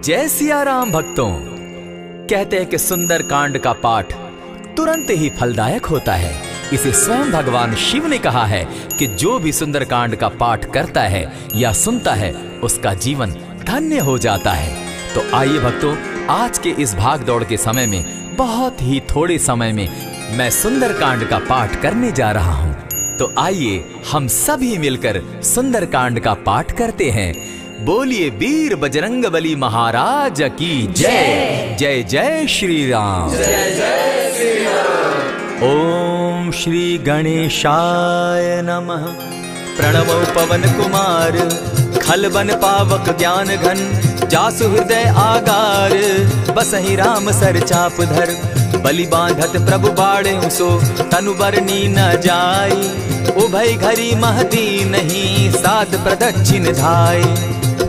जय सिया राम भक्तों। कहते हैं कि सुंदर कांड का पाठ तुरंत ही फलदायक होता है। इसे स्वयं भगवान शिव ने कहा है कि जो भी सुंदर कांड का पाठ करता है या सुनता है उसका जीवन धन्य हो जाता है। तो आइए भक्तों, आज के इस भाग दौड़ के समय में बहुत ही थोड़े समय में मैं सुंदर कांड का पाठ करने जा रहा हूँ। तो आइए हम सभी मिलकर सुंदर कांड का पाठ करते हैं। बोलिए वीर बजरंगबली महाराज की जय। जय जय श्री राम। जय जय श्री राम। ओम श्री गणेशाय नमः। प्रणवो पवन कुमार खलबन पावक ज्ञान घन जासु हृदय आगार बसहि राम सर चाप धर बलि बांधत प्रभु बाड़े सो तनु बरनी न जाई उभय घरी महती नहीं साध प्रदक्षिण धाई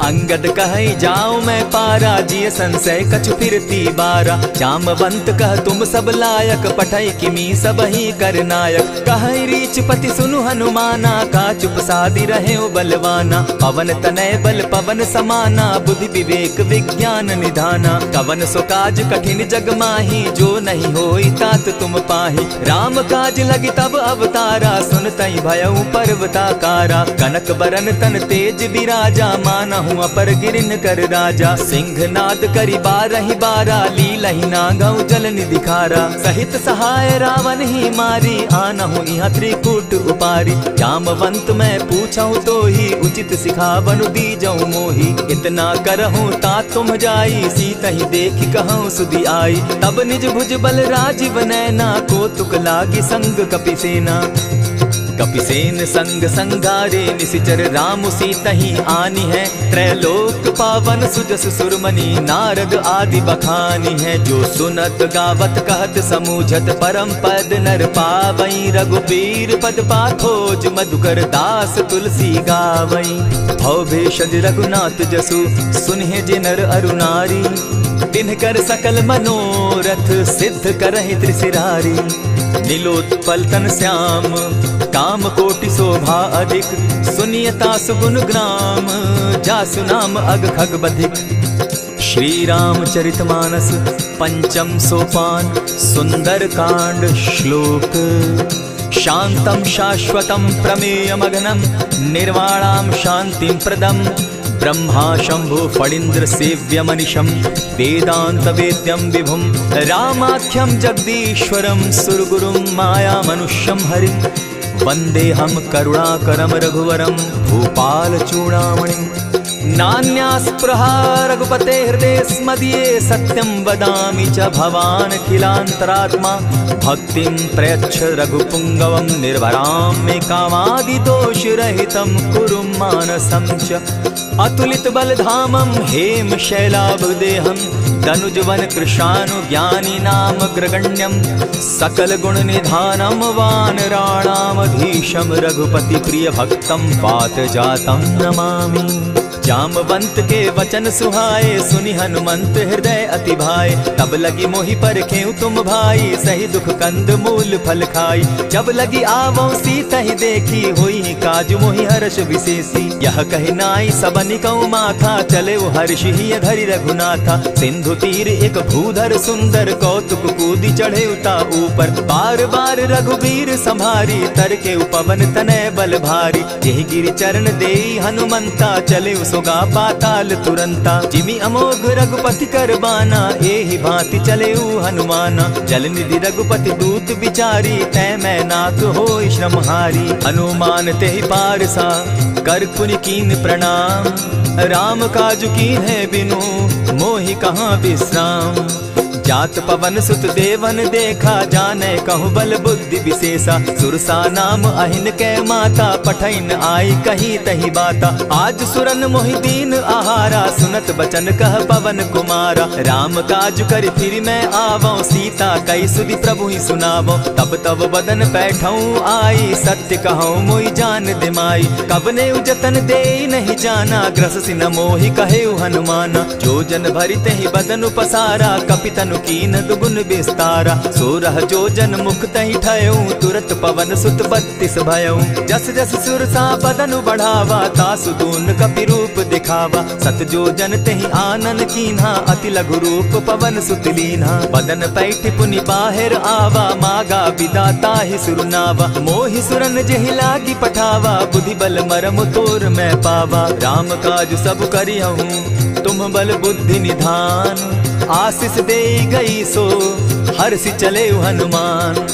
अंगद कहे जाओ मैं पारा जिय संशय कछु फिरती बारा जामवंत कह तुम सब लायक पठै किमी सब ही कर नायक कहे रीच पति सुनु हनुमाना का चुप सादी रहे बलवाना पवन तनय बल पवन समाना बुद्धि विवेक विज्ञान निधाना कवन सो काज कठिन जग माही जो नहीं होई तात तुम पाही राम काज लगी तब अवतारा सुन तई भयउ पर्वताकारा कनक बरन तन तेज विराजा माना अपर गिरिन कर राजा सिंह नाद करी बारहि बारा लीलहि नागौ जल निधिखारा सहित सहाय रावण ही मारी आनहु इहाँ त्रिकूट उपारी जामवंत मैं पूछऊं तो ही उचित सिखावनु दीजऊं मोही इतना करहूं तात तुम जाई सीतहि देखि कहूं सुधि आई तब निज भुज बल राजीव नैना को तुक लागी संग कपिसेना कपिसेन संग संगारे निसिचर राम सीतहि आनी है त्रैलोक पावन सुजस सुरमणि नारद आदि बखानी है जो सुनत गावत कहत समूझत परम पद नर पावई रघुबीर पद पाथोज मधुकर दास तुलसी गावई भव भेषज रघुनाथ जसु सुनहि जे नर अरु नारी तिनकर सकल मनोरथ सिद्ध करहि त्रिशिरारी नीलोत्पल तन श्याम काम कोटि शोभा अधिक सुनियता सुगुण ग्राम जासु नाम अग खग बधिक। श्री रामचरितमानस पंचम सोपान सुंदर कांड श्लोक शांतम शाश्वतम प्रमेयमघनम निर्वाणाम शांतिम प्रदम ब्रह्मा शंभु फणीन्द्र सेव्य मनिषम वेदांत वेद्यम विभुम रामाख्यम जगदीश्वरम सुरगुरुम माया मनुष्यम हरिम वंदे हम करुणाकरम रघुवरम भूपाल चूड़ामणिम नान्यास्पृहा रघुपते हृदय स्मदीये सत्यं वदामि च भवान् खिलान्तरात्मा भक्तिं प्रयच्छ रघुपुङ्गवं निर्भरां मे कामादिदोषरहितं कुरु मानसं च अतुलित बलधामं हेम शैलाभदेहं दनुजवन कृशानु ज्ञानी नाम ग्रगण्यं सकल गुण निधानं वानराणामधीशं रघुपति प्रिय भक्तं वात जातं नमामि। जामवंत के वचन सुहाए सुनि हनुमंत हृदय अति भाए तब लगी मोहि परखेउ तुम भाई सही दुख कंद मूल फल खाई जब लगी आवो सीतहि देखी होई काज मोहि हर्ष विशेषी यह कहि नाई सबनि कहु माथा चले वो हर्ष ही धरि रघुनाथा सिंधु तीर एक भूधर सुंदर कौतुक कूदी चढ़े उता ऊपर बार बार रघुबीर संभारी तर के पवन तनय बल भारी यही गिरि चरण देई हनुमंता चले सोगा पाताल तुरंता जिमि अमोघ रघुपति कर बाना एहि भांति चले हनुमाना जल निधि रघुपति दूत बिचारी तै मैं नाथ होई श्रमहारी हनुमान तेहि पारसा कर पुनि कीन प्रणाम राम काज कीन है बिनु मोहि कहाँ विश्राम जात पवन सुत देवन देखा जाने कहु बल बुद्धि विशेषा सुरसा नाम अहिन कै माता पठैन आई कही तही बाता आज सुरन मोहि दीन आहारा सुनत बचन कह पवन कुमारा राम काज कर फिर मैं आवो सीता कई सुधि प्रभु ही सुनावो तब तब बदन बैठऊं आई सत्य कहूँ मोहि जान दिमाई कबने उजतन दे नहीं जाना ग्रस सिन मोहि कहे हनुमाना जो जन भरित ही बदन पसारा कपितनु कीन दुगुन विस्तारा सोरह जो जन मुख तहि ठयऊं तुरत पवन सुत 32 भयऊं जस जस सुरसा बदनु बढ़ावा तासु दून कपि रूप दिखा देखावा। सत जो जन तेहि आनन कीन्हा, अति लघु रूप पवन सुत लीन्हा। बदन पैठ पुनि बाहिर आवा, मागा विदाता ही सुरनावा। मोहि सुरन जेहि लागी पठावा, बुद्धि बल मरम तोर मैं पावा। राम काज सब करिहूँ तुम बल बुद्धि निधान, आशीष दे गई सो हर्षि चले हनुमान।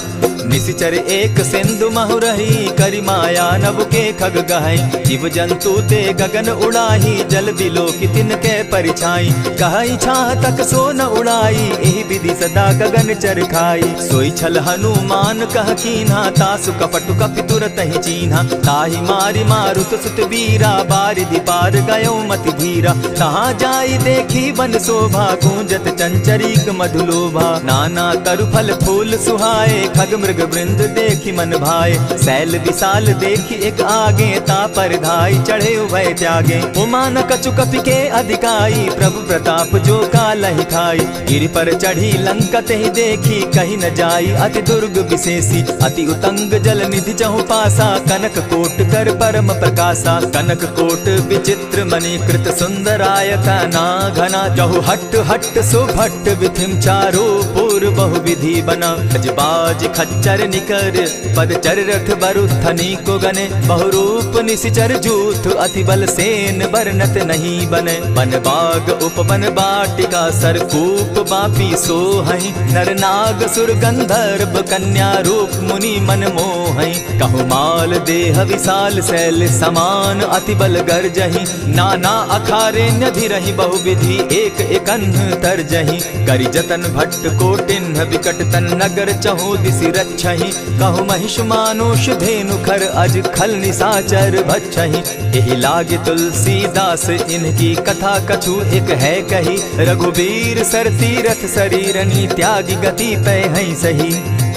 निशिचर एक सिंधु महु रही, करि माया नभ के खग गहई। जीव जंतु ते गगन उड़ाही, जल बिलो की तिनके परिछाई। कहई छाह तक सो न उड़ाई, एहि विधि सदा गगन चर खाई। सोई छल हनुमान कह कीन्हा, तासु कपटु कपि तुरत ही चीन्हा। ताहि मारि मारुत सुत वीरा, बारिधि पार गयो मति धीरा। तहाँ जाई देखी वन शोभा, गूंजत चंचरीक मधुलोभा। नाना तरु फल फूल सुहाए, खग मृग वृंद देखी मन भाए। सैल विशाल देखी एक आगे, तापर धाई चढ़े उभय त्यागे। उमान कछु कपि के अधिकाई, प्रभु प्रताप जो कालहि खाई। गिरि पर चढ़ी लंका तेहि देखी, कहीं न जाई अति दुर्ग विशेषी। अति उतंग जल निधि जहु पासा, कनक कोट कर परम प्रकाशा। कनक कोट विचित्र मणि कृत सुंदरायत ना घना। जहु हट हट सुभट विधिम चारो पूर्व बहु विधि बना। बाज खच्चर निकर पद चर रथ बरुथनी को गने। बहुरूप निशिचर जूथ अति बल सेन बरनत नहीं बने। बन बाग उपवन बाटिका सरकूप बापी सोहई। नर नाग सुर गंधर्व कन्या रूप मुनि मन मोहई। कहु माल देह विशाल शैल समान, अति बल गर्जही। नाना अखारे न्यधिरहि बहुविधि, एक एकन्ह तरजही। करि जतन भट्ट कोटिन्ह विकट तन नगर चहु दिसि रक्षहि। कहु महिष मानुष धेनु खर, अज खल निशाचर भक्षहि। एहि लागे तुलसीदास इनकी कथा, कछु एक है कही। रघुबीर सर तीरथ शरीरनी, त्यागी गति पै हई सही।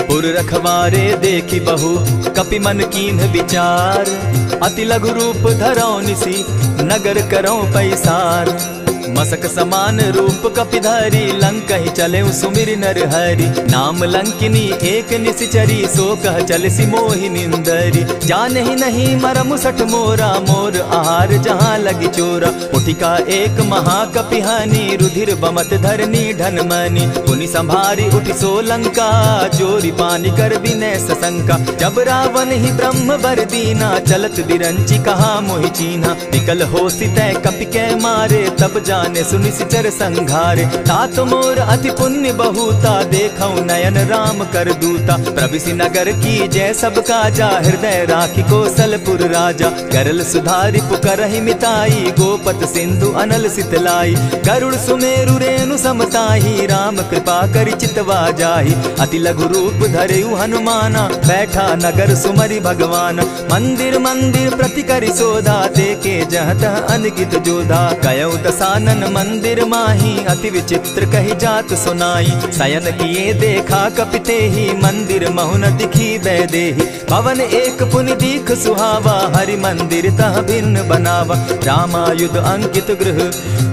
पुर रखवारे देखी बहु, कपि मन कीन्ह विचार। अति लघु रूप धरौ निसी, नगर करौ पैसार। मसक समान रूप कपिधारी, लंक ही चले सुमिर नर हरि। नाम लंकिनी एक निशिचरी, सो कह चल सी मोहि निंदरी। जाने ही नहीं मरम सठ मोरा, मोर आहार जहाँ लगी चोरा। उठिका एक महाकपिहानी, रुधिर बमत धरनी ढन मनी। पुनि संभारी उठि सो लंका, जोरी पानी कर विनय सशंका। जब रावण ही ब्रह्म बर दीना, चलत बिरंची कहा मोहि चीन्हा। विकल हो सितै कपि के मारे, तब जाने सुनि सिचर संघारे। तात मोर अति पुण्य बहुता, देखौ नयन राम कर दूता। प्रविशि नगर की जय सब काजा, हृदय राखी कौशलपुर राजा। गरल सुधारि पुकरहि मिताई, गोपत सिंधु अनल सितलाई। गरुड़ सुमेरु रेणु समताही, राम कृपा करि चितवा जाहि। अति लघु रूप धरेउ हनुमाना, बैठा नगर सुमरि भगवान। मंदिर मंदिर प्रति करि सोधा, देखे जह तह अनगित जोधा। कयौ दसानन मंदिर माही, अति विचित्र कही जात सुनाई। शयन किए देखा कपिते ही, मंदिर महु न दिखी बैदेही। भवन एक पुनि दीख सुहावा, हरि मंदिर तह भिन्न बनावा। रामायुध अंकित गृह,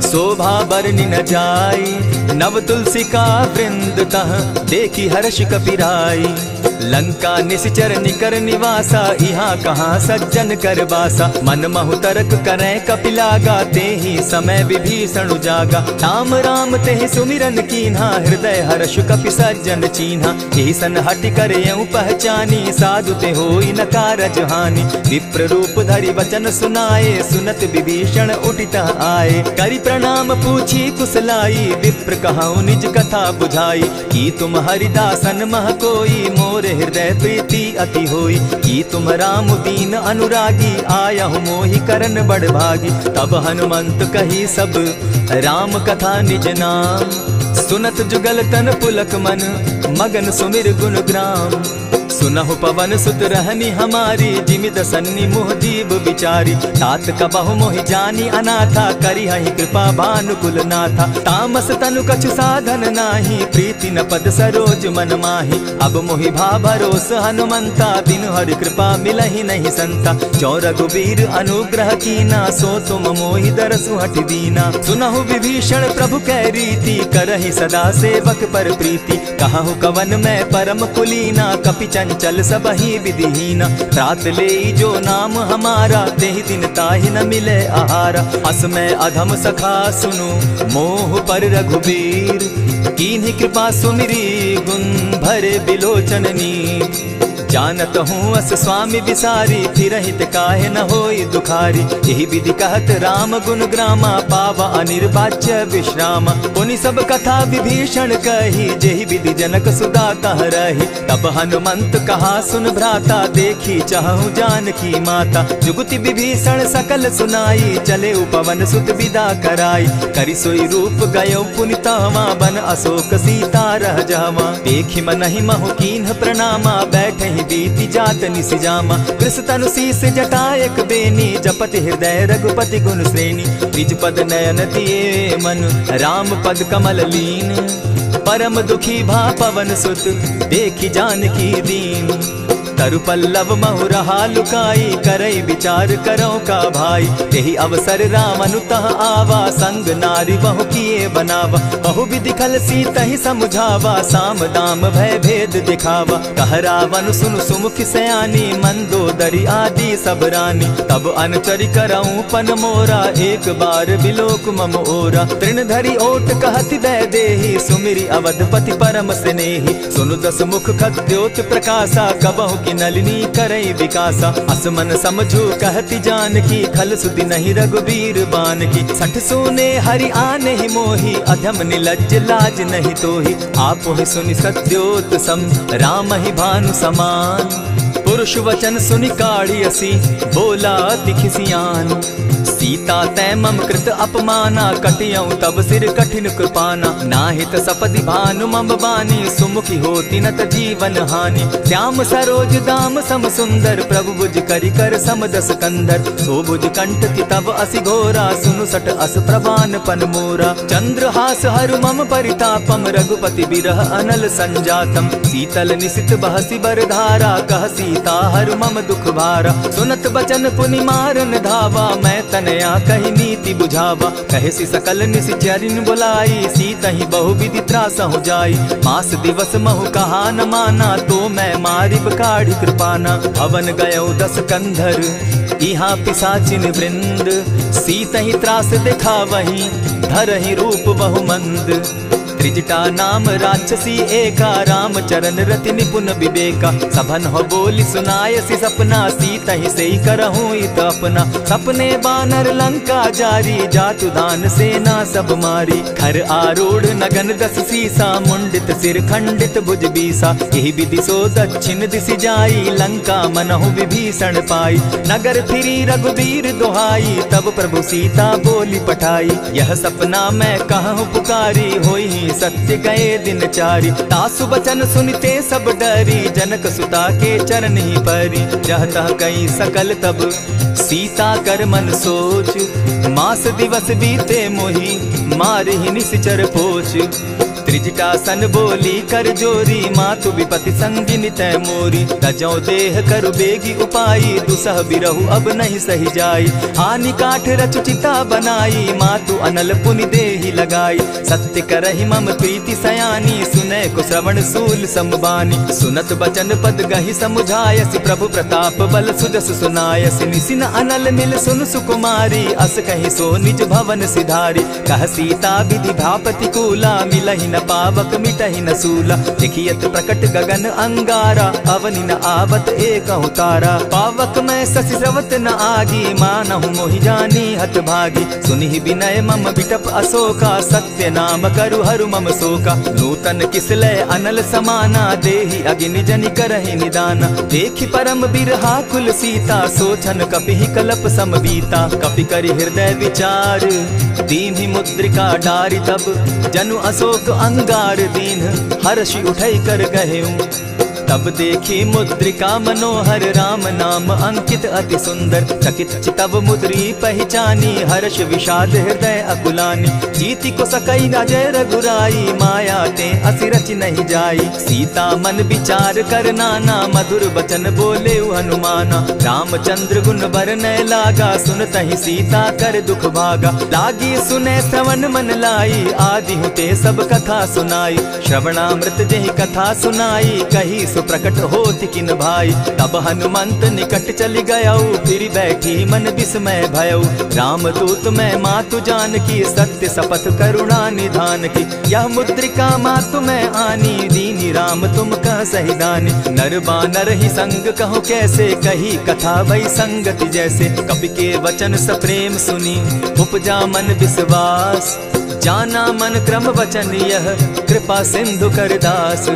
शोभा बरनि न जाई। नव तुलसी का वृंद तह, देखी हर्ष कपिराई। लंका निशिचर निकर निवासा, यहाँ कहाँ सज्जन कर बासा। मन महु तरक करै कपिलागा, तेहि समय विभीषण जागा। राम राम तेहि सुमिरन कीन्हा, हृदय हर्ष कपि सज्जन चीन्हा। एहि सन हटि कर यूं पहचानी, साधु ते होई न कारज हानि। विप्र रूप धरि वचन सुनाए, सुनत विभीषण उठित आए। करि प्रणाम पूछी कुशलाई, विप्र कहऊँ निज कथा बुझाई। कि तुम हरिदासन मह कोई, मोर हृदय प्रीति अति होई। कि तुम राम दीन अनुरागी, आयहु मोहि करन बड़ भागी। तब हनुमंत कही सब राम कथा निज नाम, सुनत जुगल तन पुलक मन, मगन सुमिर गुण ग्राम। सुनहु पवन सुत रहनी हमारी, जिमित सन्नी मुह जीव विचारी। तात कबहु मोहि जानी अनाथा, करिहहि कृपा भानुकुल नाथा। तामस तनु कछु साधन नाही, प्रीति न पद सरोज मन माही। अब मोहि भा भरोस हनुमंता, बिनु हरि कृपा मिलहि नहीं संता। जो रघुबीर अनुग्रह कीना, सो तुम मोहि दरसु हठि दीना। सुनहु विभीषण प्रभु कै रीति, करहि सदा सेवक पर प्रीति। कहहु कवन मैं परम कुलीना, कपि चंचल सबहि विधिहीना। रात ले जो नाम हमारा, तेहि दिन ताहि न मिले आहारा। अस में अधम सखा सुनु, मोह पर रघुबीर। कीन्ही कृपा सुमिरी, गुण भरे बिलोचन नीर। जानत हूँ अस स्वामी विसारी, फिरहित काहे न होई दुखारी। यही विधि कहत राम गुण ग्रामा, पावा अनिर्वाच्य विश्रामा। पुनि सब कथा विभीषण कही, जेहि विधि जनक सुता तह रही। तब हनुमंत कहा सुन भ्राता, देखी चाहूँ जानकी माता। जुगति विभीषण सकल सुनाई, चले पवन सुत विदा कराई। करि सोई रूप गयो पुनि तावा, बन अशोक सीता रह जावा। देखि मनहि महु कीन्ह प्रणामा, बैठहि बीति जात निसिजामा। कृष तनु शीस जटा एक बेनी, जपति हृदय रघुपति गुण श्रेणी। निज पद नयन दिए मन, राम पद कमल लीन। परम दुखी भा पवन सुत, देखि जानकी दीन। तरु पल्लव महु रहा लुकाई, करई विचार करो का भाई। यही अवसर राम अनुतः आवा, संग नारी बहु किए बनावा। बहु विधि खल सीतहि समुझावा, साम दाम भय भेद दिखावा। कह रावण सुनु सुमुखि सयानी, मंदोदरी आदि सब रानी। तब अनुचरि करऊं पन मोरा, एक बार बिलोक मम ओरा। तृण धरि ओट कहति वैदेही, सुमिरि अवधपति परम स्नेही। सुनु दस मुख खद्योत प्रकाशा, कबहु की नलिनी करई विकासा। असमन समझो कहती जानकी, खल सुधि नहीं रघुबीर बान की। सठ सोने हरि आने ही मोही, अधम निलज्ज लाज नहीं तोही। आप ही सुनि सत्योत सम, राम ही भानु समान। पुरुष वचन सुनि काढ़ियसी, बोला अति खिसियान। सीता तै मम कृत अपमाना, कटियऊं तब सिर कठिन कृपाना। नाहित सपदि भानु मम बानी, सुमुखी होती नत जीवन हानि। श्याम सरोज दाम सम सुंदर, प्रभु भुज करि कर सम दस कंधर। सो भुज कंठ की तब असि घोरा, सुनु सट अस प्रवान पन मोरा। चंद्रहास हरु मम परितापम, रघुपति बिरह अनल संजातम। शीतल निशित बहसी बरधारा, कह सीता हरु मम दुख भारा। सुनत बचन पुनि मारन धावा, मैं तनया कही नीति बुझावा। कहे सकल निश्चरिन बुलाई, सीतहि बहु विधि त्रास हो जाई। मास दिवस महु कहा न माना, तो मैं मारिब काढ़ी कृपाना। भवन गयो दस कंधर, इहाँ पिशाचिन वृंद। सीतहि त्रास दिखावहि, धरहि रूप बहु मंद। त्रिजटा नाम राक्षसी एका, राम चरण रति निपुण विवेका। सभन हो बोली सुनायसी सपना, सीतहि सेई करहूँ इत अपना। सपने बानर लंका जारी, जातु दान सेना सब मारी। खर आरूढ़ नगन दस सीसा, मुंडित सिर खंडित भुज बीसा। यही विधि सो दक्षिण दिशि जाई, लंका मनहु विभीषण पाई। नगर फिरी रघुबीर दुहाई, तब प्रभु सीता बोली पठाई। यह सपना मैं कहूँ पुकारी, होई सत्य गए दिन चारी। तासु बचन सुनते सब डरी, जनक सुता के चरण ही परी। जहतः कई सकल तब सीता कर मन सोच, मास दिवस बीते मोही, मारहि निश्चर पोच। त्रिजटा सन बोली कर जोरी, मातु विपति संगिनी तै मोरी। तजौ देह करु बेगी उपाई, दुसह बिरहु अब नहीं सही जाई। हानि काठ रच चिता बनाई, मातु अनल पुनि देहि लगाई। सत्य करहि मम प्रीति सयानी, सुनै को श्रवण सूल संबानी। सुनत बचन पद गहि समुझायसि, प्रभु प्रताप बल सुजस सुनायसि। निसिन अनल मिल सुन सुकुमारी, अस कहि सो निज भवन सिधारी। कह सीता विधि भापति कूला, मिलहि न पावक मिटहि न सूला। देखियत प्रकट गगन अंगारा, अवनि न आवत एक तारा। पावक मैं शशि स्रवत न आगी, मानहु मोहि जानी हत भागी। सुनिहि विनय मम बिटप अशोका, सत्य नाम करु हरु मम शोका। नूतन किसलय अनल समाना, देहि अगिनि जनि करहि निदाना। देखि परम बिरहा कुल सीता, सोचन कपिहि कलप सम बीता। कपि करि हृदय विचार, दीन्हि मुद्रिका डारि। तब जनु अशोक अंगार दीन, हर्षि उठई कर गहेऊं। तब देखी मुद्रिका मनोहर, राम नाम अंकित अति सुंदर। चकित चितव मुद्री पहचानी, हर्ष विषाद हृदय अकुलानी। जीति को सकई अजय रघुराई, माया ते असि रचि नहीं जाई। सीता मन विचार कर नाना, मधुर बचन बोले हनुमाना। रामचंद्र गुण बरनय लागा, सुनतहि सीता कर दुख भागा। लागी सुने श्रवण मन लाई, आदि होते सब कथा सुनाई। श्रवणामृत जेहि कथा सुनाई, कही सो प्रकट होति किन भाई। तब हनुमंत निकट चली गयऊ, फिर बैठी मन विस्मय भयऊ। राम दूत मैं मातु जान की, सत्य शपथ करुणा निधान की। यह मुद्रिका मातु मैं आनी, दीनी राम तुम कह सही दानी। नर बानर ही संग कहो कैसे, कही कथा वही संगति जैसे। कपि के वचन सप्रेम सुनी, उपजा मन विश्वास। जाना मन क्रम वचन यह, कृपा सिंधु कर दास।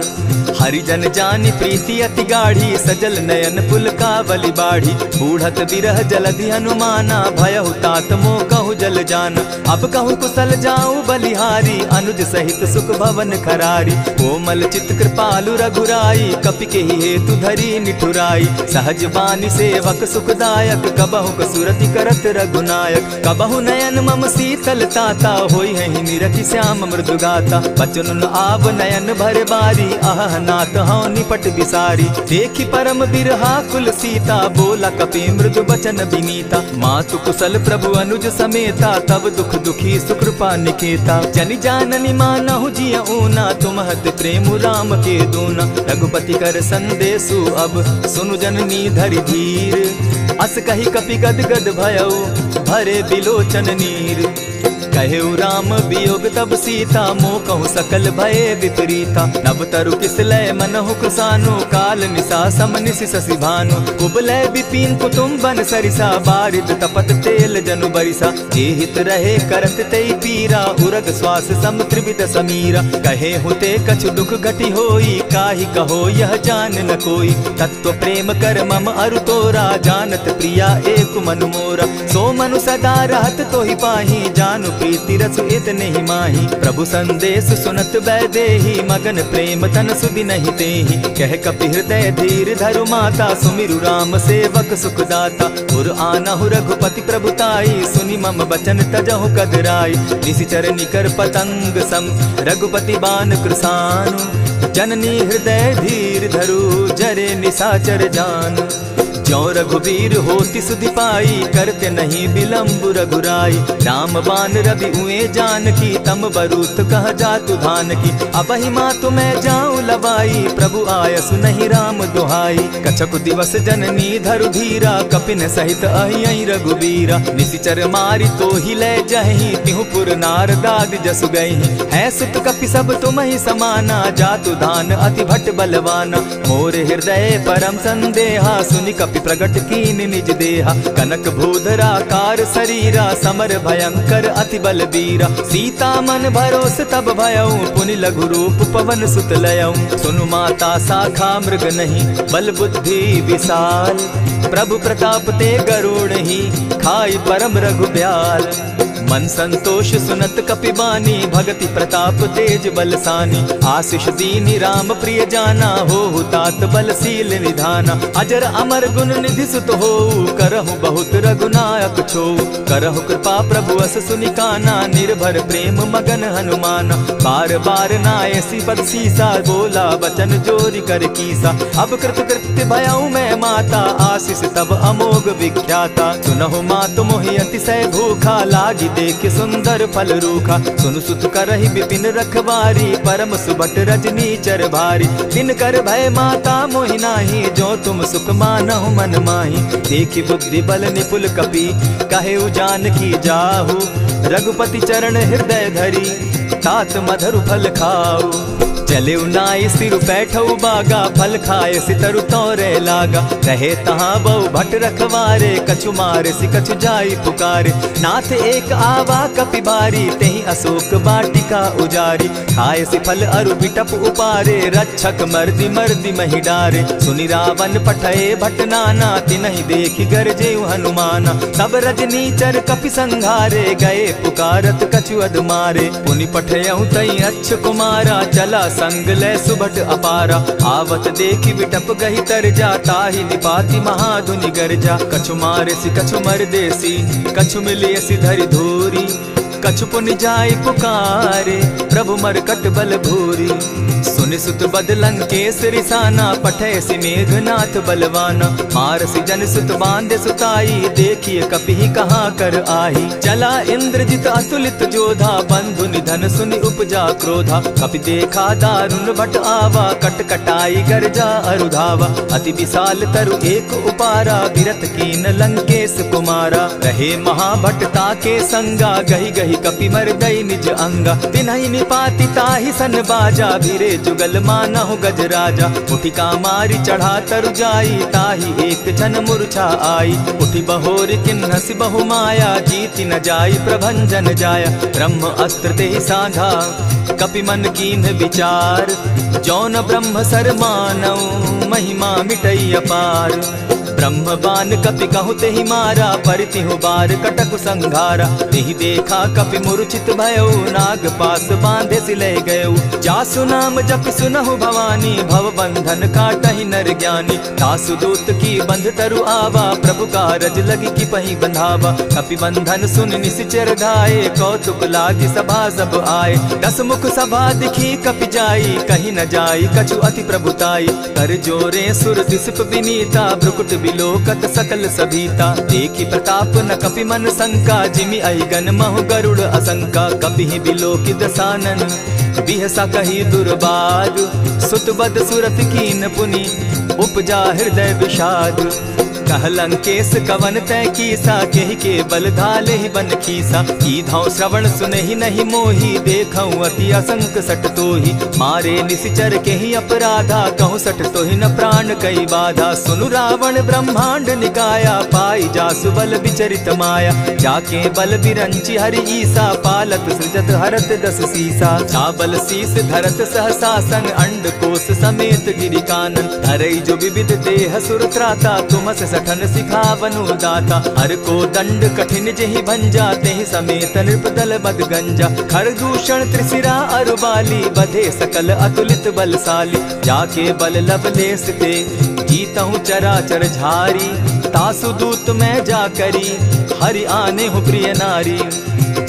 हरिजन जानी प्रीति अति गाढ़ी, सजल नयन पुलकावली बाढ़ी। बूढ़त विरह जलधि हनुमाना, भयहु तात मोह कहु जल जाना। अब कहु कुशल जाऊं बलिहारी, अनुज सहित सुख भवन खरारी। कोमल चित कृपालु रघुराई, कपि के ही हेतु धरी निठुराई। सहज बानी सेवक सुखदायक, कबहु कसुरति करत रघुनायक। कबहु नयन मम शीतल ताता, होई है निरखि श्याम मृदु गाता। बचन आब नयन भर बारी, आह नाथ हौ निपट बिसारी। देखी परम बिरहा कुल सीता, बोला कपि मृदु बचन विनीता। मातु कुशल प्रभु अनुज समेता, तब दुख दुखी सुकृपा निकेता। जनि जाननी मानहु जिय ऊना, तुम हत प्रेम राम के दूना। रघुपति कर संदेशु अब, सुनु जननी धरि धीर। अस कही कपि गद गद भयऊ, भरे बिलोचन नीर। कहेउ राम वियोग तब सीता, मोह कहूँ सकल भये विपरीता। नव तरु किसलय मनहु कृसानु, काल निशा सम निशि शशि भानु। कुबलय विपिन कुटुम्बन सरिसा, बारिद तपत तेल जनु बरिसा। जे हित रहे करत तेई पीरा, उरग श्वास सम त्रिविध समीरा। कहे हुते कछु दुख घटी होई, काहि कहो यह जान न कोई। तत्व प्रेम कर मम अरु तोरा, जानत प्रिया एक मनु मोरा। सो मनु सदा रहत तोहि पाही, जानु प्रीति रसु इतने ही माही। प्रभु संदेश सुनत वैदेही, मगन प्रेम तन सुधि नहीं तेहि। कह कपि हृदय धीर धरु माता, सुमिरु राम सेवक सुखदाता। उर आनहु रघुपति प्रभुताई, सुनि मम बचन तजहु कदराई। निशिचर निकर पतंग सम, रघुपति बान कृसानु। जननी हृदय धीर धरु, जरे निशाचर जान। ज्यों रघुवीर होति सुधि पाई, करते नहीं विलम्ब रघुराई। राम बान रवि उए जान की, तम बरूत कह जातु धान की। अबहि मातु मैं जाऊं लवाई, प्रभु आयसु नहीं राम दुहाई। कछक दिवस जननी धरु धीरा, कपिन सहित अहियहि रघुबीरा। निशिचर मारी तो ही ले जहि, तिहु पुर नार दाद जसु गहि। है सुत कपि सब तुम ही समाना, जातु धान अति भट बलवाना। मोर हृदय परम संदेहा, सुनि कपि प्रगट कीन निज देहा। कनक भूधरा कार शरीरा, समर भयंकर अति बलबीरा। सीता मन भरोस तब भयऊ, पुनि लघु रूप पवन सुत लयऊ। सुनु माता शाखा मृग नहीं, बल बुद्धि विशाल। प्रभु प्रताप ते गरुड़ ही, खाई परम रघुब्याल। मन संतोष सुनत कपि बानी, भगति प्रताप तेज बलसानी। आशीष दीनी राम प्रिय जाना, हो तात बलशील निधाना। अजर अमर गुण निधि सुत हो, करहु बहुत रघुनायक छो। करहु कृपा प्रभु अस सुनिकाना, निर्भर प्रेम मगन हनुमाना। बार बार नायसी पद सीसा, बोला वचन जोरि कर कीसा। अब कृत कृत्य भयऊ मैं माता, आशीष तब अमोघ विख्याता। सुनहु मातु मोहि अतिशय भूखा, लागी देख सुंदर फल रूखा। सुन सुत करहि विपिन रखवारी, परम सुबट रजनी चर भारी। दिन कर भय माता मोहि नाही, जो तुम सुख मानहु मन माही। देखि बुद्धि बल निपुल कपि, कहेउ जानकी जाहु। रघुपति चरण हृदय धरी, तात मधुर फल खाऊ। चले नाई सिर बैठऊ बागा, फल खाए सितरु तोरे लागा। रहे तहाँ बहु भट रखवारे, कछु मारे सि कछु जाई पुकारे। नाथ एक आवा कपि बारी, तेहि अशोक बाटिका उजारी। खाए सि फल अरु बिटप उपारे, रक्षक मर्दि मर्दि महि डारे। सुनि रावण पठए भट नाना, तिनहि देखि गरजेउ हनुमाना। सब रजनीचर कपि संघारे, गए पुकारत कछु अधमारे। पुनि पठयउ तई अच्छ कुमारा, चला संग ले सुभट अपारा। आवत देखि बिटप गहि तर जा, ताहि निपाति महाधुनि गर्जा। कछु मारे सि कछु मर देसी, कछु मिले सि धरि धूरी। कछु पुनि जाय पुकारे, प्रभु मरकट बल भूरी। सुनि मुनि सुत बद लंकेश रिसाना, पठे सि मेघनाथ बलवाना। मारसि जन सुत बांधे सुताई, देखिए कपि कहाँ कर आही। चला इंद्रजित अतुलित जोधा, बंधु निधन सुनि उपजा क्रोधा। कपि देखा दारुण भट आवा, कट कटाई गर्जा अरुधावा। अति विशाल तरु एक उपारा, बिरत कीन लंकेश कुमारा। रहे महाभट ताके संगा, गही गही कपि मर्दई निज अंगा। तिन्हि निपाति ताहि सन बाजा, भिरे जुगल मानहु गजराजा। उठिका मारी चढ़ा तरु जाई, ताहि एक जन मूर्छा आई। उठि बहोर किन्हसि बहु माया, जीति न जाई प्रभंजन जाया। ब्रह्म अस्त्र ते साधा, कपि मन कीन्ह विचार। जौन ब्रह्म सर मानौ, महिमा मिटई अपार। ब्रह्म बान कपि कहु तेहि मारा, परितिहु बार कटकु संघारा। तेहि देखा कपि मूर्छित भयउ, नाग पास बांधे सिले गयउ। जासु नाम जपि सुनहु भवानी, भव बंधन काटहि नर ज्ञानी। तासु दूत की बंध तरु आवा, प्रभु कारज लगी कि पहि बंधावा। कपि बंधन सुन निसिचर धाये, कौतुक लागी सभा सब आए। दस मुख सभा दिखी कपि जाई, कहीं न जाई कछु अति प्रभुताई। कर जोरे सुर दिसप विनीता, भ्रुकुट बिलोकत सकल सभीता। देखी प्रताप न कपि मन शंका, जिमि अहिगन महु गरुड़ असंका। कपि बिलोकि दसानन, बिहसा कही दुर्बाद। सुत बद सुरत कीन पुनि, उपजा हृदय विषाद। कह लंकेश कवन तय कीसा, केहि के बल धाले ही बन खीसा। कीधौ श्रवण सुनहि नहीं मोही, देखऊं अति असंक सट तोही। मारे निसिचर केहि अपराधा, कहूँ सट तोहि न प्राण कई बाधा। सुनु रावण ब्रह्मांड निकाया, पाई जासु बल विचरित माया। जाके बल बिरंचि हरि ईसा, पालत सृजत हरत दस सीसा। चाबल शीस धरत सहसासन, अंड कोश समेत गिरि कानन। धरई जो विविध देह सुर त्राता, तुमस सठन सिखावनु दाता। हर को दंड कठिन जेहि भंजा, तेहि समेत नृपदल बद गंजा। खरदूषण त्रिशिरा अरुबाली, बधे सकल अतुलित बलशाली। जाके बल लवलेस ते, जीतहु चराचर झारी। तासु दूत मैं जा करी, हरि आने हूँ प्रिय नारी।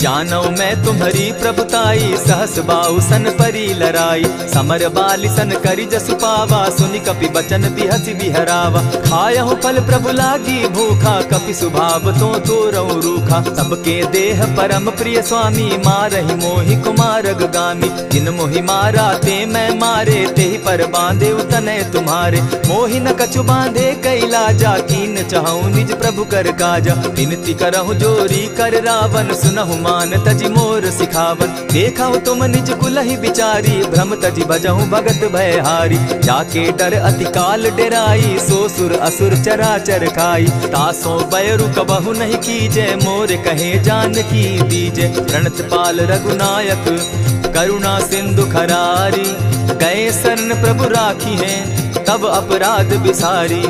जानौ मैं तुम्हारी प्रभुताई, सहस बाहु सन परी लराई। समर बाली सन करी जसु पावा, सुनि कपि बचन बिहसि बिहरावा। खायहु फल प्रभु लागी भूखा, कपि सुभाव तो तोरऊ रूखा। सबके देह परम प्रिय स्वामी, मारहि मोहि कुमारग गामी। जिन मोहि मारा ते मैं मारे, तेहि पर बांधे उतनय तुम्हारे। मोहि न कछु बांधे कैलाजा, कीन चाहूं निज प्रभु कर काजा। विनती करहु जोरी कर रावण, सुनहु मान तजि मोर सिखावन। देखा तुम निज कुलहि बिचारी, भ्रम तजि भजहु भगत भयहारी। जाके डर अति काल डेराई, सो सुर असुर चराचर खाई। तासो बैरु कबहु नहीं कीजे, मोर कहे जानकी दीजे। प्रणत पाल रघुनायक, करुणा सिंधु खरारी। गए शरण प्रभु राखी है, तब अपराध बिसारी।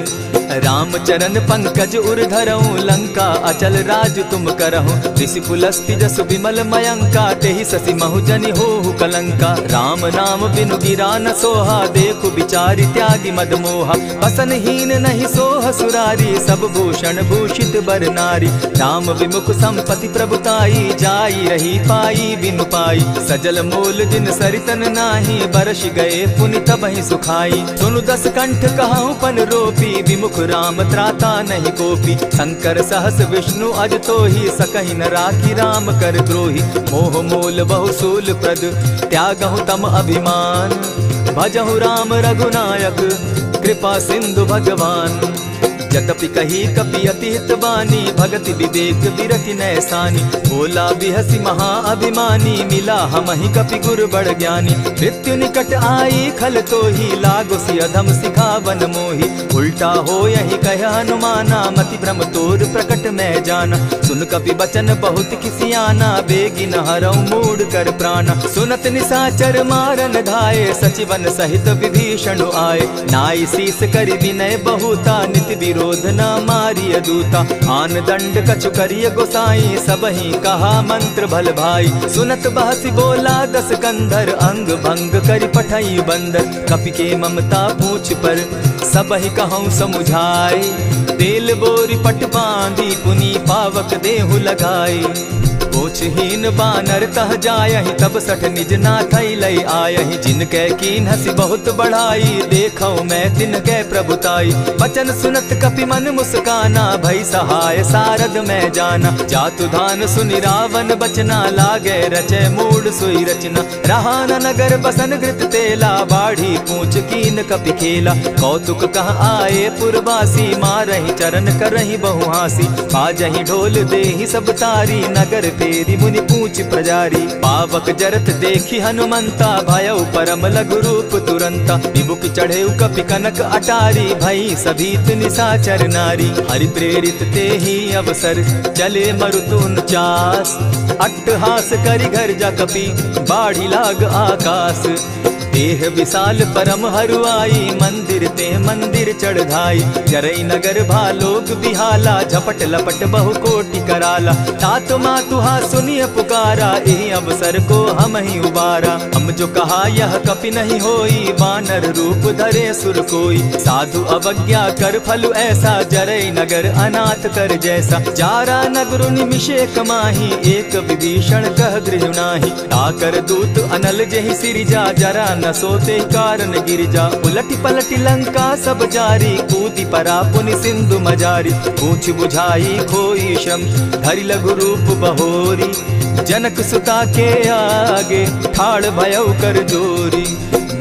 रामचरण पंकज उर धरऊं, लंका अचल राज तुम करहु। ऋषि पुलस्ति जस विमल मयंका, तेहि ससि महु जनि होहु कलंका। राम नाम बिनु गिरा न सोहा, देखु बिचारी त्यागी मद मोहा। बसन हीन नहीं सोह सुरारी, सब भूषण भूषित बर नारी। राम विमुख संपति प्रभुताई, जाई रही पाई बिनु पाई। सजल मोल जिन सरितन नाही, बरस गए पुनि तबहि सुखाई। सुनु दस कंठ कहूँ पन रोपी, विमुख राम त्राता नहीं कोपी। शंकर सहस विष्णु अज तो ही, सकहि न राखी राम कर द्रोही। मोह मोल बहु सूल प्रद, त्यागहु तम अभिमान। भजहु राम रघुनायक, कृपा सिंधु भगवान। यद्यपि कही कपि अति हितवानी, भगति विवेक विरति नैसानी। बोला बिहसी महा अभिमानी, मिला हमहि कपि गुर बड़ ज्ञानी। मृत्यु निकट आई खल तो ही, लागो सि अधम सिखावन मोही। उल्टा हो यही कह हनुमाना, मति भ्रम तोर प्रकट मैं जाना। सुन कपि बचन बहुत किसियाना, बेगी न हरऊ मूड कर प्राणा। सुनत निसाचर मारन धाये, सचिवन सहित विभीषण आए। नाई शीस करि विनय बहुता, नित विरोध न मारिय दूता। आन दंड कछु करिय गोसाई, सबहि कहा मंत्र भल भाई। सुनत बहसी बोला दस कंधर, अंग भंग करि पठई बंदर। कपि के ममता पूछ पर, सबहि कहूँ समुझाई। तेल बोरी पट बांधी, पुनि पावक देहु लगाई। पूछहीन बानर तह जायहि तब सठ निज नाथ लई आयहि जिनके कीन हसी बहुत बढ़ाई देखो मैं तिनके प्रभुताई बचन सुनत कपि मन मुस्काना भई सहाय सारद मैं जाना जातु धान सुनि रावण बचना लागे रचे मूड सोई रचना रहा न नगर बसन घृत तेला बाढ़ी पूछ कीन कपि खेला कौतुक कह आए पुरवासी मारहि चरण करहि बहु हासी बाजहि ढोल देहि सब तारी नगर तेरी मुनि पूछ प्रजारी पावक जरत देखी हनुमंता भयउ परम लघु रूप तुरंता विमुख चढ़े कपि कनक अटारी भई सभीत निशाचर नारी हरि प्रेरित ते ही अवसर चले मरुतु 49 अट्टहास करि घर जा कपि बाढ़ी लाग आकाश देह विशाल परम हरुआई मंदिर ते मंदिर चढ़ाई जरई नगर भालोग बिहाला झपट लपट बहु कोटि कराला तात मातुहा सुनिय पुकारा यही अवसर को हम ही उबारा हम जो कहा यह कपि नहीं होई वानर रूप धरे सुर कोई साधु अवज्ञा कर फल ऐसा जरई नगर अनाथ कर जैसा जारा नगर निमिषे कमाही एक विभीषण कह गृह नाही ताकर दूत अनल जहि सिरिजा जरा न सोते कारण गिरजा उलटी पलटी लंका सब जारी कूदी परा पुनि सिंधु मजारी पूछ बुझाई खोई श्रम धरि लघु रूप बहोरी जनक सुता के आगे ठाड़ भयउ कर जोरी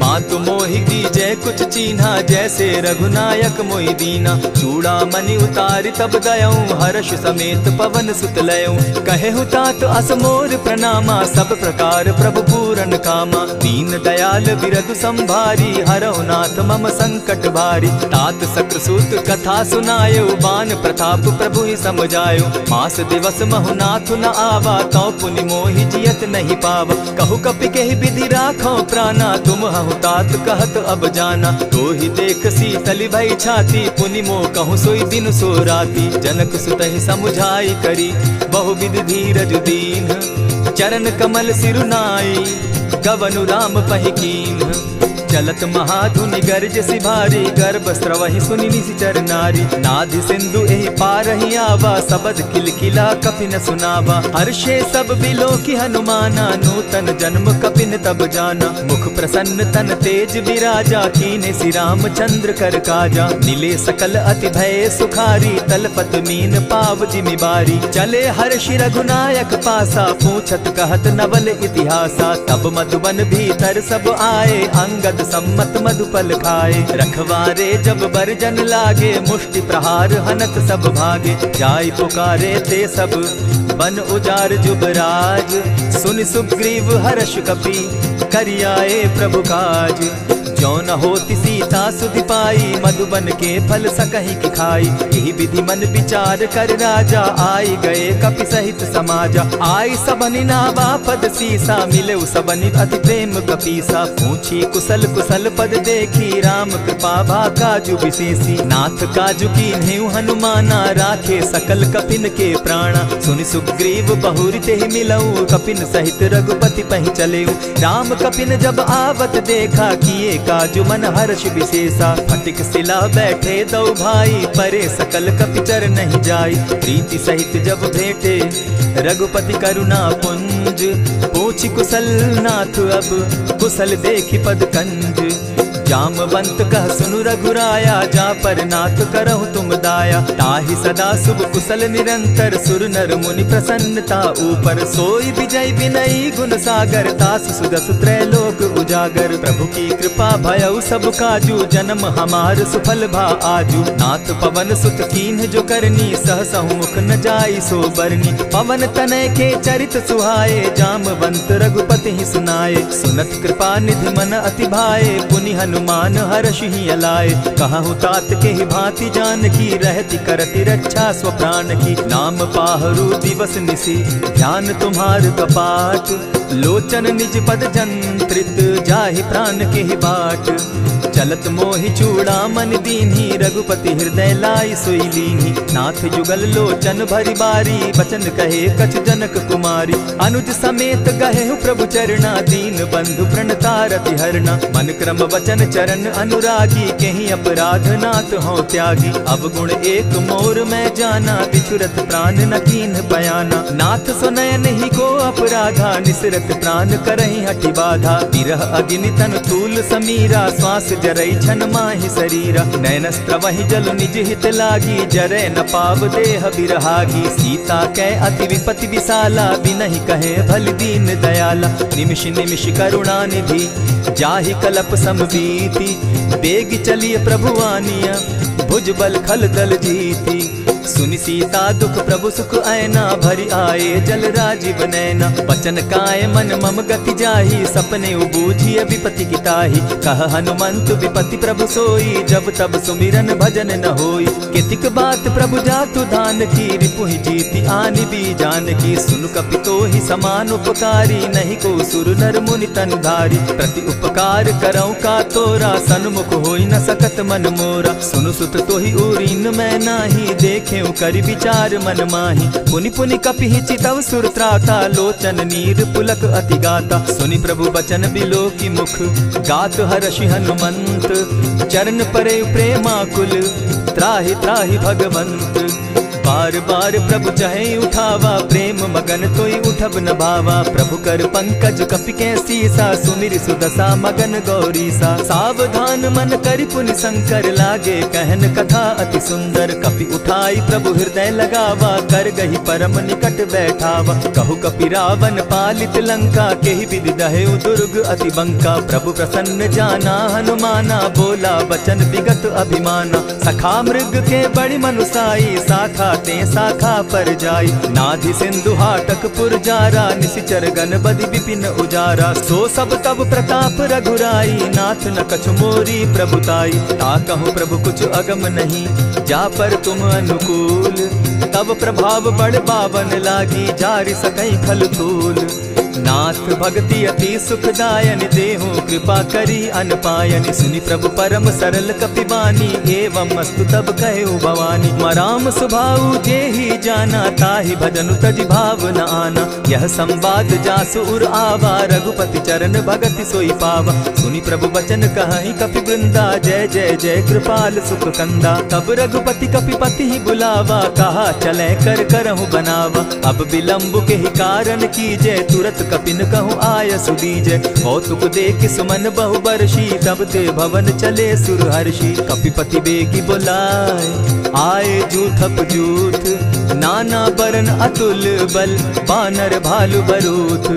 मातु मोहि जय कुछ चीन्हा जैसे रघुनायक मोहि दीना चूड़ा मणि उतारि तब दयऊं हर्ष समेत पवन सुत लयऊं कहे तात असमोर प्रणामा सब प्रकार प्रभु पूरन कामा दीन दयाल बिरदु संभारी हरहु नाथ मम संकट भारी तात सक्रसूत कथा सुनायो बान प्रताप प्रभु ही समझायो मास दिवस महु नाथ न आवा तौ पुनि मोहि जियत नहीं पावा कहु कपि केहि विधि राखो प्राणा तुम हहु तात कहत अब जाना तो ही देख शीतल भई छाती पुनि मो कहूँ सोई दिन सो राती जनक सुतहि समुझाई करी बहु विधि धीरज दीन चरण कमल सिरुनाई गवनु राम पहि कीन चलत महाधुनि गर्ज सिभारी गर्भ स्रवहि सुनि निशिचर नारी नाधि सिंधु एहि पारहि आवा सबद किलकिला कपि न सुनावा हर्षे सब बिलो की हनुमाना नूतन जन्म कपिन तब जाना मुख प्रसन्न तन तेज विराजा कीने श्री रामचंद्र कर काजा मिले सकल अति भय सुखारी तलपत मीन पाव जिमि बारी चले हर्षि रघुनायक पासा पूछत कहत नवल इतिहासा तब मधुबन भीतर सब आए अंगद सम्मत मधुपल खाए रखवारे जब बरजन लागे मुष्टि प्रहार हनत सब भागे जाय पुकारे ते सब बन उजार जुबराज सुनि सुग्रीव हर्ष कपि करियाए प्रभु काज जो न होती सीता सुधि पाई मधुबन के फल सकहि की खाई यही विधि मन विचार कर राजा आई गए कपि सहित समाजा आई सबनि नावा पद सीसा मिले सबनि अति प्रेम कपीसा पूछी कुशल कुशल पद देखी राम कृपा भा काजु विशेषी नाथ काजु कीन्हेउ हनुमाना राखे सकल कपिन के प्राणा सुनि सुग्रीव बहुरी तेहि मिलऊ कपिन सहित रघुपति पहि चलेऊ राम कपिन जब आवत देखा किए काजु मन हर्ष विशेषा फटिक सिला बैठे दो भाई परे सकल कपिचर नहीं जाई प्रीति सहित जब भेटे रघुपति करुणा पुंज पूछी कुशल नाथ अब कुशल देखी पद कंज जामवंत कह सुनु रघुराया जा पर नाथ करहु तुम दाया ताहि सदा शुभ कुशल निरंतर सुर नर मुनि प्रसन्नता ऊपर सोई विजय विनयी गुण सागर तास सुदस त्रैलोक उजागर प्रभु की कृपा भयउ सब काजू जन्म हमार सुफल भा आजू नाथ पवन सुत कीन्ह जो करनी सहसहु मुख न जाई सो बरनी पवन तनय के चरित सुहाए जामवंत रघुपति ही सुनाए सुनत कृपा निधि मन अति भाए पुनि हनुमान हर्ष ही अलाए कहूँ तात के ही भांति जान की रहती करती रक्षा स्व प्राण की नाम पाहरु दिवस निसी ध्यान तुम्हार कपाट लोचन निज पद जंत्रित जाहि प्राण के ही बाट चलत मोहि चूड़ामन दीन्ही, रघुपति हृदय लाई सोई लीन्ही। नाथ जुगल लोचन भरी बारी, बचन कहे कछ जनक कुमारी। अनुज समेत गहे प्रभु चरणा, दीन बंधु प्रणतारति हरना। मन क्रम वचन चरण अनुरागी, केहि अपराध नाथ हो त्यागी। अब गुण एक मोर मैं जाना, बिछुरत प्राण न कीन्ह बयाना। नाथ सुनयन ही को अपराधा, निसरत प्राण करहि हठि बाधा। विरह अग्नि तन तूल समीरा, श्वास जरई छन माहि शरीरा। नैनस्त्र वहि जल निज हित लागी, जरै न पाव देह बिरहागी। सीता कै अति विपति विशाला, बिनहि कहे भल दीन दयाला। निमिष निमिष करुणा निधि, जाहि कलप समबीति। बेग चलिए प्रभु आनिया, भुज बल खल दल जीती। सुनि सीता दुख प्रभु सुख ऐना, भरी आए जल राजीव नैना। बचन काय मन मम गति जाहि, सपने बूझिए विपति की ताहि। कह हनुमंत विपति प्रभु सोई, जब तब सुमिरन भजन न होई। केतिक बात प्रभु जातु धान की, रिपुहि जीति आनि भी जान की। सुन कपितोहि समान उपकारी, नहीं को सुर नर मुनि तनु धारी। प्रति उपकार करऊँ का तोरा, सन्मुख होई न सकत मन मोरा। सुनु सुत तोहि उरीन मैं नाही, देखे करि विचार मन माही। पुनि पुनि कपिहि चितव सुर त्राता, लोचन नीर पुलक अति गाता। सुनि प्रभु बचन बिलो की मुख, गात हर्षि हनुमंत। चरण परे प्रेमाकुल, त्राहि त्राहि भगवंत। बार बार प्रभु चहे उठावा, प्रेम मगन तोई उठब न भावा। प्रभु कर पंकज कपि के सीसा, सुमिर सुदशा मगन गौरीसा। सावधान मन करि पुनि शंकर, लागे कहन कथा अति सुंदर। कपि उठाई प्रभु हृदय लगावा, कर गही परम निकट बैठावा। कहु कपि रावण पालित लंका, केहि विधि दहेउ दुर्ग अति बंका। प्रभु प्रसन्न जाना हनुमाना, बोला बचन विगत अभिमाना। सखा मृग के बड़ी मनुसाई, साखा ते शाखा पर जाई। नाधि सिंधु हाटक पुर जारा, निशिचर गण बदि विपिन उजारा। सो सब तब प्रताप रघुराई, नाथ न कछु मोरी प्रभुताई। ताकहु प्रभु कुछ अगम नहीं, जा पर तुम अनुकूल। तब प्रभाव बड़ बावन लागी, जारि सकई खल तूल। नाथ भक्ति अति सुखदायनि, देहु कृपा करी अनपायनि। सुनि प्रभु परम सरल कपिबानी, एवं अस्तु तब कहु भवानी। मराम सुभाऊ जेहि जाना, ताहि भजनु तजि भाव न आना। यह संवाद जासु उर आवा, रघुपति चरण भगति सोई पावा। सुनि प्रभु बचन कहि कपि वृंदा, जय जय जय कृपाल सुख कंदा। तब रघुपति कपिपति ही बुलावा, कहा चले कर करहु बनावा। अब विलंब के ही कारण कीजय, तुरत कपिन कहूँ आय सुदीजय। कौतुक देख सुमन बहु बरसी, तब ते भवन चले सुर हर्षि। कपिपति बेगी बुलाए, आए जूथप जूथ। नाना बरन अतुल बल, बानर भालु बरूथ।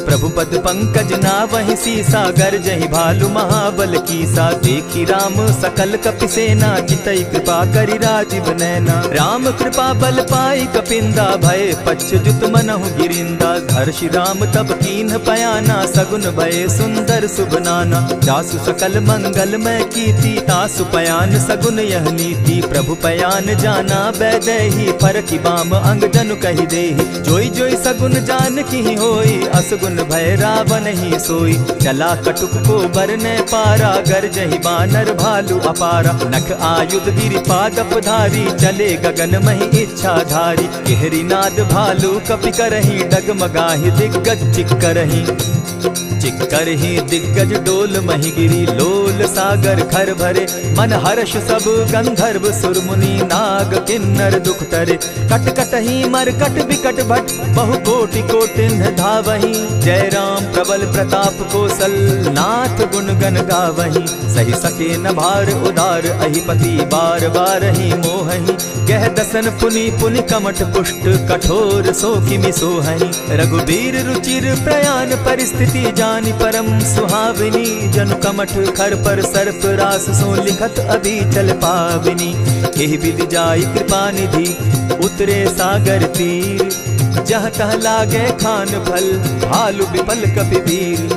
प्रभु पद पंकज नावहि सीसा, गरजहि भालु महाबल कीसा। देखी राम सकल कपि सेना, चितई कृपा करि राजीव नैना। राम कृपा बल पाई कपिंदा, भय पच्युत मनहु गिरिंदा। हर्षि राम तब कीन्ह पयाना, सगुन भय सुंदर शुभ नाना। जासु सकल मंगलमय कीर्ति, तासु पयान सगुन यह नीति। प्रभु पयान जाना बैदेही, फरकि बाम अंग जनु कहि देहि। जोई जोई सगुन जान की होई, असगुन भय रावण ही सोई। चला कटुक को बरने पारा, गरजहि बानर भालु अपारा। नख आयुध गिरि पादप धारी, चले गगन महि इच्छा धारी। केहरी नाद भालु कपि करहि, डगमगाहि दिग्गज चिक्करहि। चिक्करहि दिग्गज डोल महि गिरी, लोल सागर खर भरे। मन हर्ष सब गंधर्व सुर मुनि, नाग किन्नर दुख तरे। कट कटहि मरकट बिकट भट, बहु कोटि कोटिन्ह धावहि। जय राम प्रबल प्रताप कौशल, नाथ गुण गण गावहि। सही सके न भार उदार, अहिपति बार बार ही मोहहि। कह दसन पुनि पुनि कमठ पुष्ट, कठोर सो किमि सोहहि। रघुबीर रुचिर प्रयाण परिस्थिति, जानि परम सुहाविनी। जनु कमठ खर पर सर्प रास, सो लिखत अभी चल पाविनी। एहि विधि जाई कृपा निधि, उतरे सागर तीर। जहाँ तह लागे खान फल, भालु विपल कपि वीर।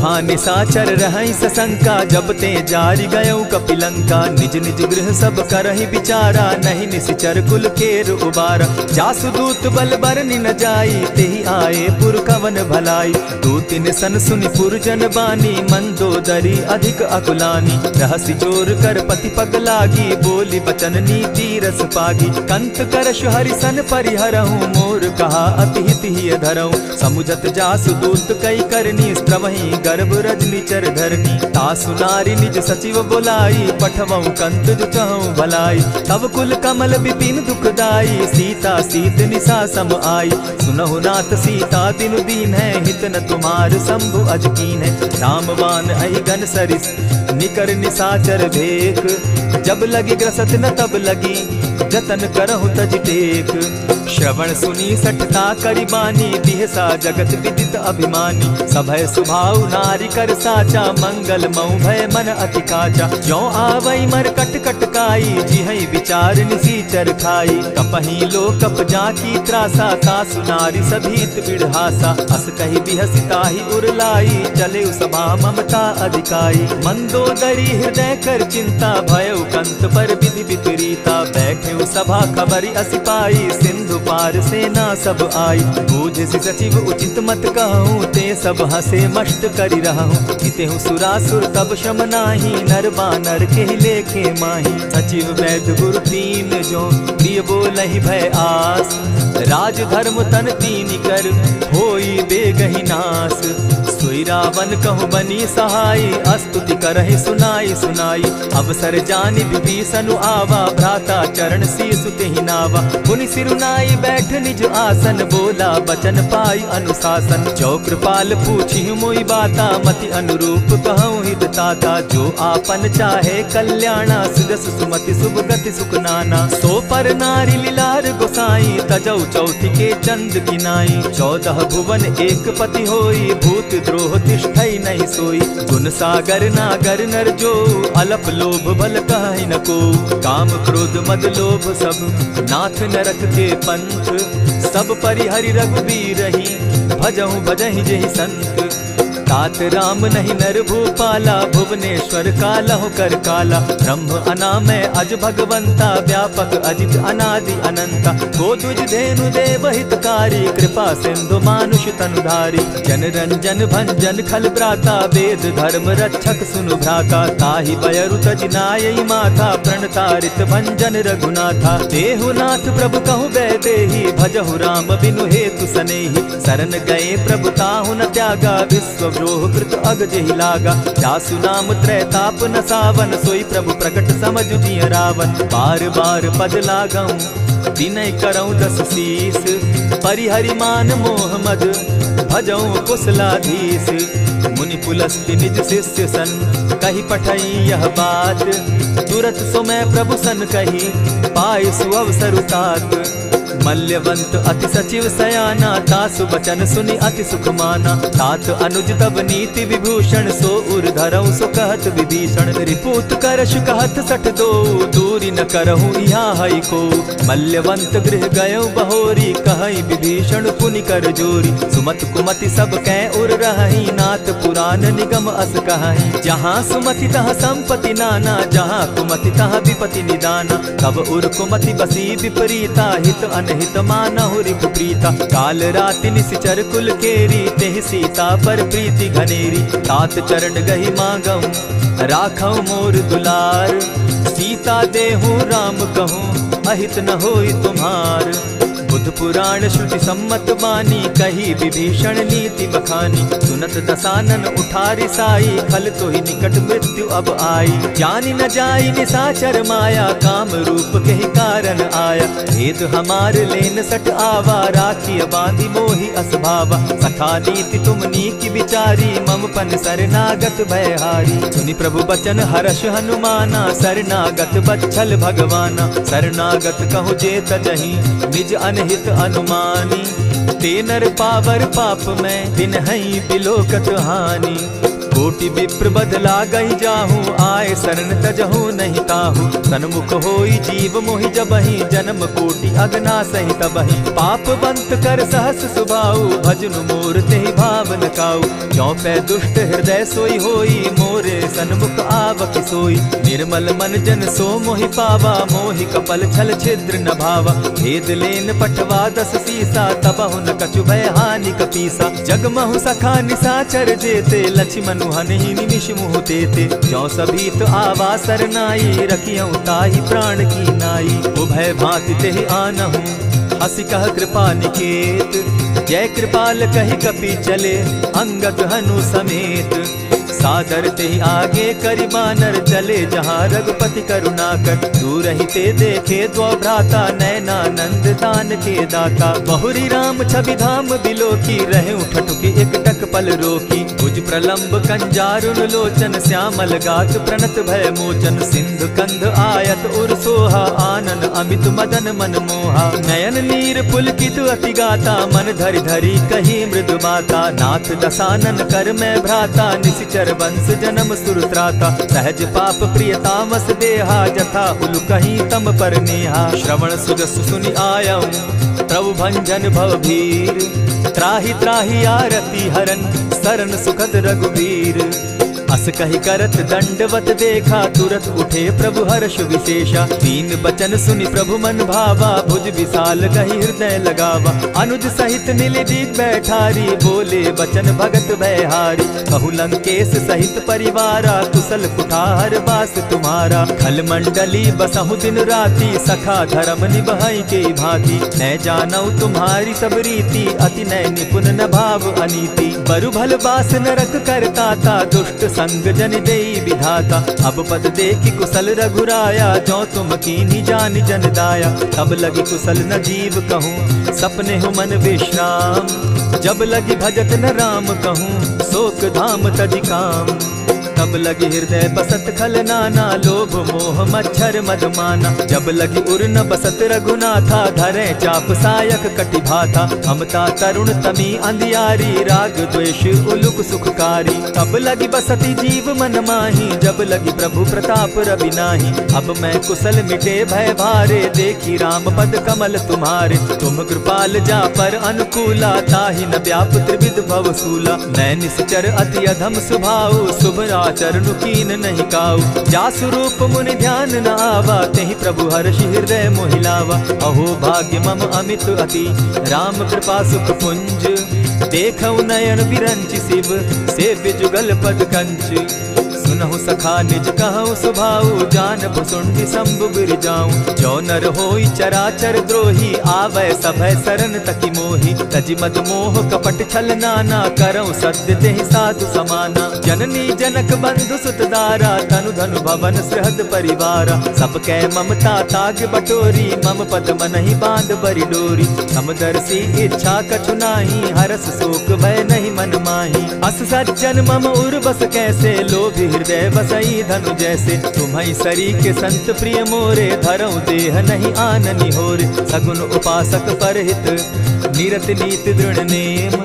वहाँ निशाचर रहई सशंका, जब ते जारी गयऊ कपिलंका। निज निज गृह सब करहि विचारा, नहीं निशिचर कुल केर उबारा। जासुदूत बल बरनि न जाई, तेहि आए पुर कवन भलाई। दू तिन सन सुनि पुरजन बानी, मंदोदरी अधिक अकुलानी। रहसि जोर कर पति पग लागी, बोली बचन नीति रस पागी। कंत करश हरिसन परिहरहूँ, मोर कहा अति हित ही धरऊँ। समुझत जासुदूत कई करनी, स्त्रवहि गर्भ रजनी चर धरनी। तासु नारी निज सचिव बोलाई, पठवऊँ कंत जो चहूँ भलाई। तब कुल कमल विपिन दुखदाई, सीता सीत निशा सम आई। सुनहु नाथ सीता दिनु दीन है, हित न तुम्हार शंभु अजकीन है। रामबान अहि घन सरिस, निकर निशाचर भेक। जब लगी ग्रसत न तब लगी, जतन करहु तज टेक। श्रवण सुनी सठता करिबानी, बिहसा जगत विदित अभिमानी। सभय सुभाव नारी कर साचा, मंगल मऊ भय मन अति काचा। जो आवई मर कट कट काई, जिहई विचार निसीचर खाई। कपही लो कप जाकी त्रासा, तासु नारी सभीत बिढ़ासा। अस कही बिहसिता ही उरलाई, चले सभा ममता अधिकाई। मंदोदरी हृदय कर चिंता, भयउ कंत पर विधि विपरीता। बैठे सभा खबरी असी पाई, सिंधु पार सेना सब आई। बूझ सचिव उचित मत कहूँ, ते सब हसे मष्ट करि रहूँ। इतेहु सुरासुर तब शम नाही, नर बानर के लेखे माही। सचिव वैद्य गुरु तीन जो, प्रिय बोलहि भय आस। राज धर्म तन तीन कर, होई बेगहि नास। सोई रावण कहु बनी सहाई, अस्तुति करहि सुनाई सुनाई। अवसर जानि विभीषण आवा, भ्राता चरण शीस तेहि नावा। पुनि सिरुनाई बैठ निज आसन, बोला बचन पाई अनुशासन। जो कृपाल पूछी मोई बाता, मति अनुरूप कहूँ हित ताता। जो आपन चाहे कल्याणा, सुजस सुमति शुभ गति सुख नाना। सो पर नारी लीलार गोसाई, तजौ चौथि के चंद किनाई। 14 भुवन एक पति होई, भूत द्रोह तिष्ठई नहीं सोई। गुण सागर नागर नर जो, अलप लोभ बल कहि न को। काम क्रोध मद लोभ सब, नाथ नरक के पंथ। सब परिहरि रघुबीरहि, भजहु भजहि जेहि संत। तात राम नहीं नर भूपाला, भुवनेश्वर कालहु कर काला। ब्रह्म अनामय अज भगवंता, व्यापक अजित अनादि अनंता। गोद्विज धेनु देव हितकारी, कृपा सिंधु मानुष तनुधारी। जन रंजन भंजन खल भ्राता, वेद धर्म रक्षक सुनु भ्राता। ताहि बयरु तज नायई माथा, प्रणतारित भंजन रघुनाथा। देहुनाथ प्रभु कहु बैदेहि, भजहु राम बिनु हेतु सनेहि। शरण गए प्रभु ताहु न त्यागा, विश्व द्रोह कृत अग जेहि लागा। जासु नाम त्रैताप न सावन, सोई प्रभु प्रकट समझ जिय रावण। बार बार पद लागऊं, विनय करऊं दस शीस। परिहरि मान मोह मद, भजऊं कुशलाधीश। मुनि पुलस्ति निज शिष्य सन, कही पठई यह बात। तुरत सो मैं प्रभु सन कही, पाए सुअवसर तात। मल्यवंत अति सचिव सयाना, तासु बचन सुनि अति सुख माना। तात अनुज तब नीति विभूषण, सो उर धरऊं सो कहत विभीषण। रिपुत करश कहत सठ दो, दूरी न करहूँ यहाँ हई को। मल्यवंत गृह गयो बहोरी, कहई विभीषण पुनि कर जोरी। सुमत कुमति सब कै उर रहई, नाथ पुराण निगम अस कहई। जहाँ सुमति तहाँ संपत्ति नाना, जहाँ कुमति तहाँ विपति निदाना। तब उर कुमति बसी विपरीता, हित अनहित मानहु रिपु प्रीता। काल राति निशिचर कुल केरी, तेहि सीता पर प्रीति घनेरी। तात चरण गहि मांगऊं, राखऊं मोर दुलार। सीता देहूं राम कहूं, अहित न होई तुम्हार। बुध पुराण श्रुति सम्मत बानी, कही विभीषण नीति बखानी। सुनत दसानन उठारी साई, खल तो ही निकट मृत्यु अब आई। जानि न जाई निशाचर माया, काम रूप के ही कारण आया। भेद हमार लेन सट आवा, राखी बांधी मोहि असभावा। सखा नीति तुम नीति विचारी, मम पन शरणागत भयहारी। सुनि प्रभु बचन हर्ष हनुमाना, शरणागत बच्छल भगवाना। शरणागत कहु जे तजहि, निज अनहित अनुमानी। ते नर पावर पाप में, दिन हई बिलोकत हानि। कोटि विप्र बदला गई जाहूँ, आए शरण तजहूँ नहीं ताहू। सन्मुख होई जीव मोहि जबहि, जन्म कोटि अगना सही तबहि। पाप बंत कर सहस सुभाऊ, भजनु मोर तेहि भावन काऊ। क्यों पै दुष्ट हृदय सोई होई, मोरे सन्मुख आवक सोई। निर्मल मन जन सो मोहि पावा, मोहि कपल छल छिद्र न भावा। भेद लेन पठवा 10 सीसा, तबहु न कछु भय हानि कपीसा। जगमहु सखा निसाचर जेते, लक्ष्मनु हनहि निमिष मुँह तेते। जो सभी तो आवा सरनाई, रखियऊ ताहि प्राण की नाई। उभय भांति तेहि आनहु, हसी कह कृपा निकेत। जय कृपाल कहि कपि चले, अंगद हनु समेत। सादर ते आगे करि बानर चले, जहाँ रघुपति करुणाकर। दूर ही ते देखे द्वौ भ्राता, नैनानंद दान के दाता। बहुरी राम छवि धाम बिलोकी, रहे ठठुकी एक टक पल रोकी। भुज प्रलंब कंजारुन लोचन, श्यामल गात प्रणत भय मोचन। सिंधु कंध आयत उर सोहा, आनन अमित मदन मन मोहा। नयन नीर पुलकित अति गाता, मन धरि धरि कही मृदु बाता। नाथ दसानन कर मैं भ्राता, निशिचर वंश जन्म सुरत्राता। सहज पाप प्रिय तामस देहा, जथा उलु कहीं तम पर नेहा। श्रवण सुजस सुनि आयऊं, प्रभु भंजन भव भीर। त्राहि त्राहि आरती हरन, सरन सुखद रघुवीर। अस कहि करत दंडवत देखा, तुरत उठे प्रभु हर्ष विशेषा। दीन बचन सुनि प्रभु मन भावा, भुज विशाल कहि हृदय लगावा। अनुज सहित मिलि दीप बैठारी, बोले बचन भगत भयहारी। कहु लंकेश सहित परिवारा, कुशल कुठार बास तुम्हारा। खल मंडली बसहु दिन राति, सखा धर्म निभाई के भांति। न जानऊ तुम्हारी सब रीति, अति नय निपुण न भाव अनीति। बरु भल बास नरक करताता, दुष्ट संग जन देई विधाता। अब पद देखि कुशल रघुराया, जो तुम कीन्ही जान जन दाया। तब लगी कुशल न जीव कहूँ, सपने हो मन विश्राम। जब लगी भजत न राम कहूँ, शोक धाम तज काम। तब लगी हृदय बसत खल नाना, लोभ मोह मच्छर मद माना। जब लगी उर न बसत रघुनाथा, धरे चाप सायक कटि भाथा। ममता तरुण तमी अंधियारी, राग द्वेष उलुक सुखकारी। तब लगी बसती जीव मन माही, जब लगी प्रभु प्रताप रवि नाही। अब मैं कुशल मिटे भय भारे, देखी राम पद कमल तुम्हारे। तुम कृपाल जा पर अनुकूला, ताहि न व्याप त्रिविध भव सूला। मैं निश्चर अति अधम सुभाऊ, शुभ चरणु कीन नहीं काऊ। जासु रूप मुनि ध्यान न आवा, तेहि प्रभु हर्षि हृदय मोहिलावा। अहो भाग्य मम अमित अति, राम कृपा सुख पुंज। देखऊ नयन बिरंचि शिव, सेव्य जुगल पद कंच। सुनहु सखा निज कहूँ सुभाऊ, जानबु सुंडि शंभु गिर जाऊं। जो नर होई चराचर द्रोही, आवे सभय शरण तकी मोहि। तजि मद मोह कपट छल नाना, करऊँ सत्य तेहि साधु समाना। जननी जनक बंधु सुत दारा, तनु धनु भवन सृहद परिवारा। सब कै ममता ताग बटोरी, मम पद मनहि बांध बरि डोरी। समदर्शी इच्छा कछु नाही, हरस शोक भय नहीं मन माही। अस सज्जन मम उर बस कैसे, लोभी हृदय बसई धनु जैसे। तुम्हारी सरी के संत प्रिय मोरे, धरऊ देह नहीं आननि होरे। सगुन उपासक परहित, निरत नीति दृढ़ नेम।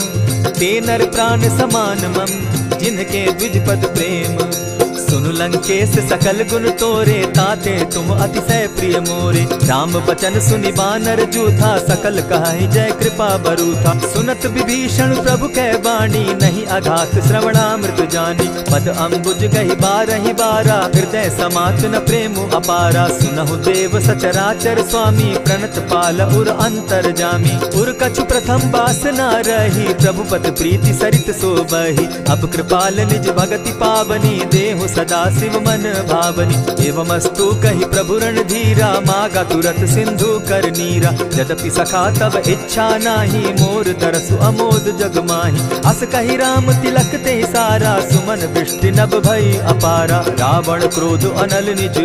ते नर प्राण समान मम, जिनके द्विज पद प्रेम। सुनु लंकेश सकल गुण तोरे, ताते तुम अतिशय प्रिय मोरे। राम बचन सुनि बानर जूथा, सकल कहाई जय कृपा बरूथा। सुनत विभीषण प्रभु कै बाणी, नहीं अघात श्रवणामृत जानी। पद अम्बुज गहि बारहि बारा, हृदय समात न प्रेम अपारा। सुनहु देव सचराचर स्वामी, प्रणत पाल उर अंतर जामी। उर कछु प्रथम बास न रही, प्रभु पद प्रीति सरित सोबहि। अब कृपाल निज भगति पावनी, देहु सदा शिव मन भावनी। एवमस्तु कहि प्रभु रणधीरा, मागा तुरत सिंधु कर नीरा। यद्यपि सखा तब इच्छा नाही, मोर तरसु अमोद जग माही। अस कहि राम तिलक ते सारा, सुमन दृष्टि नभ भई अपारा। रावण क्रोध अनल निज,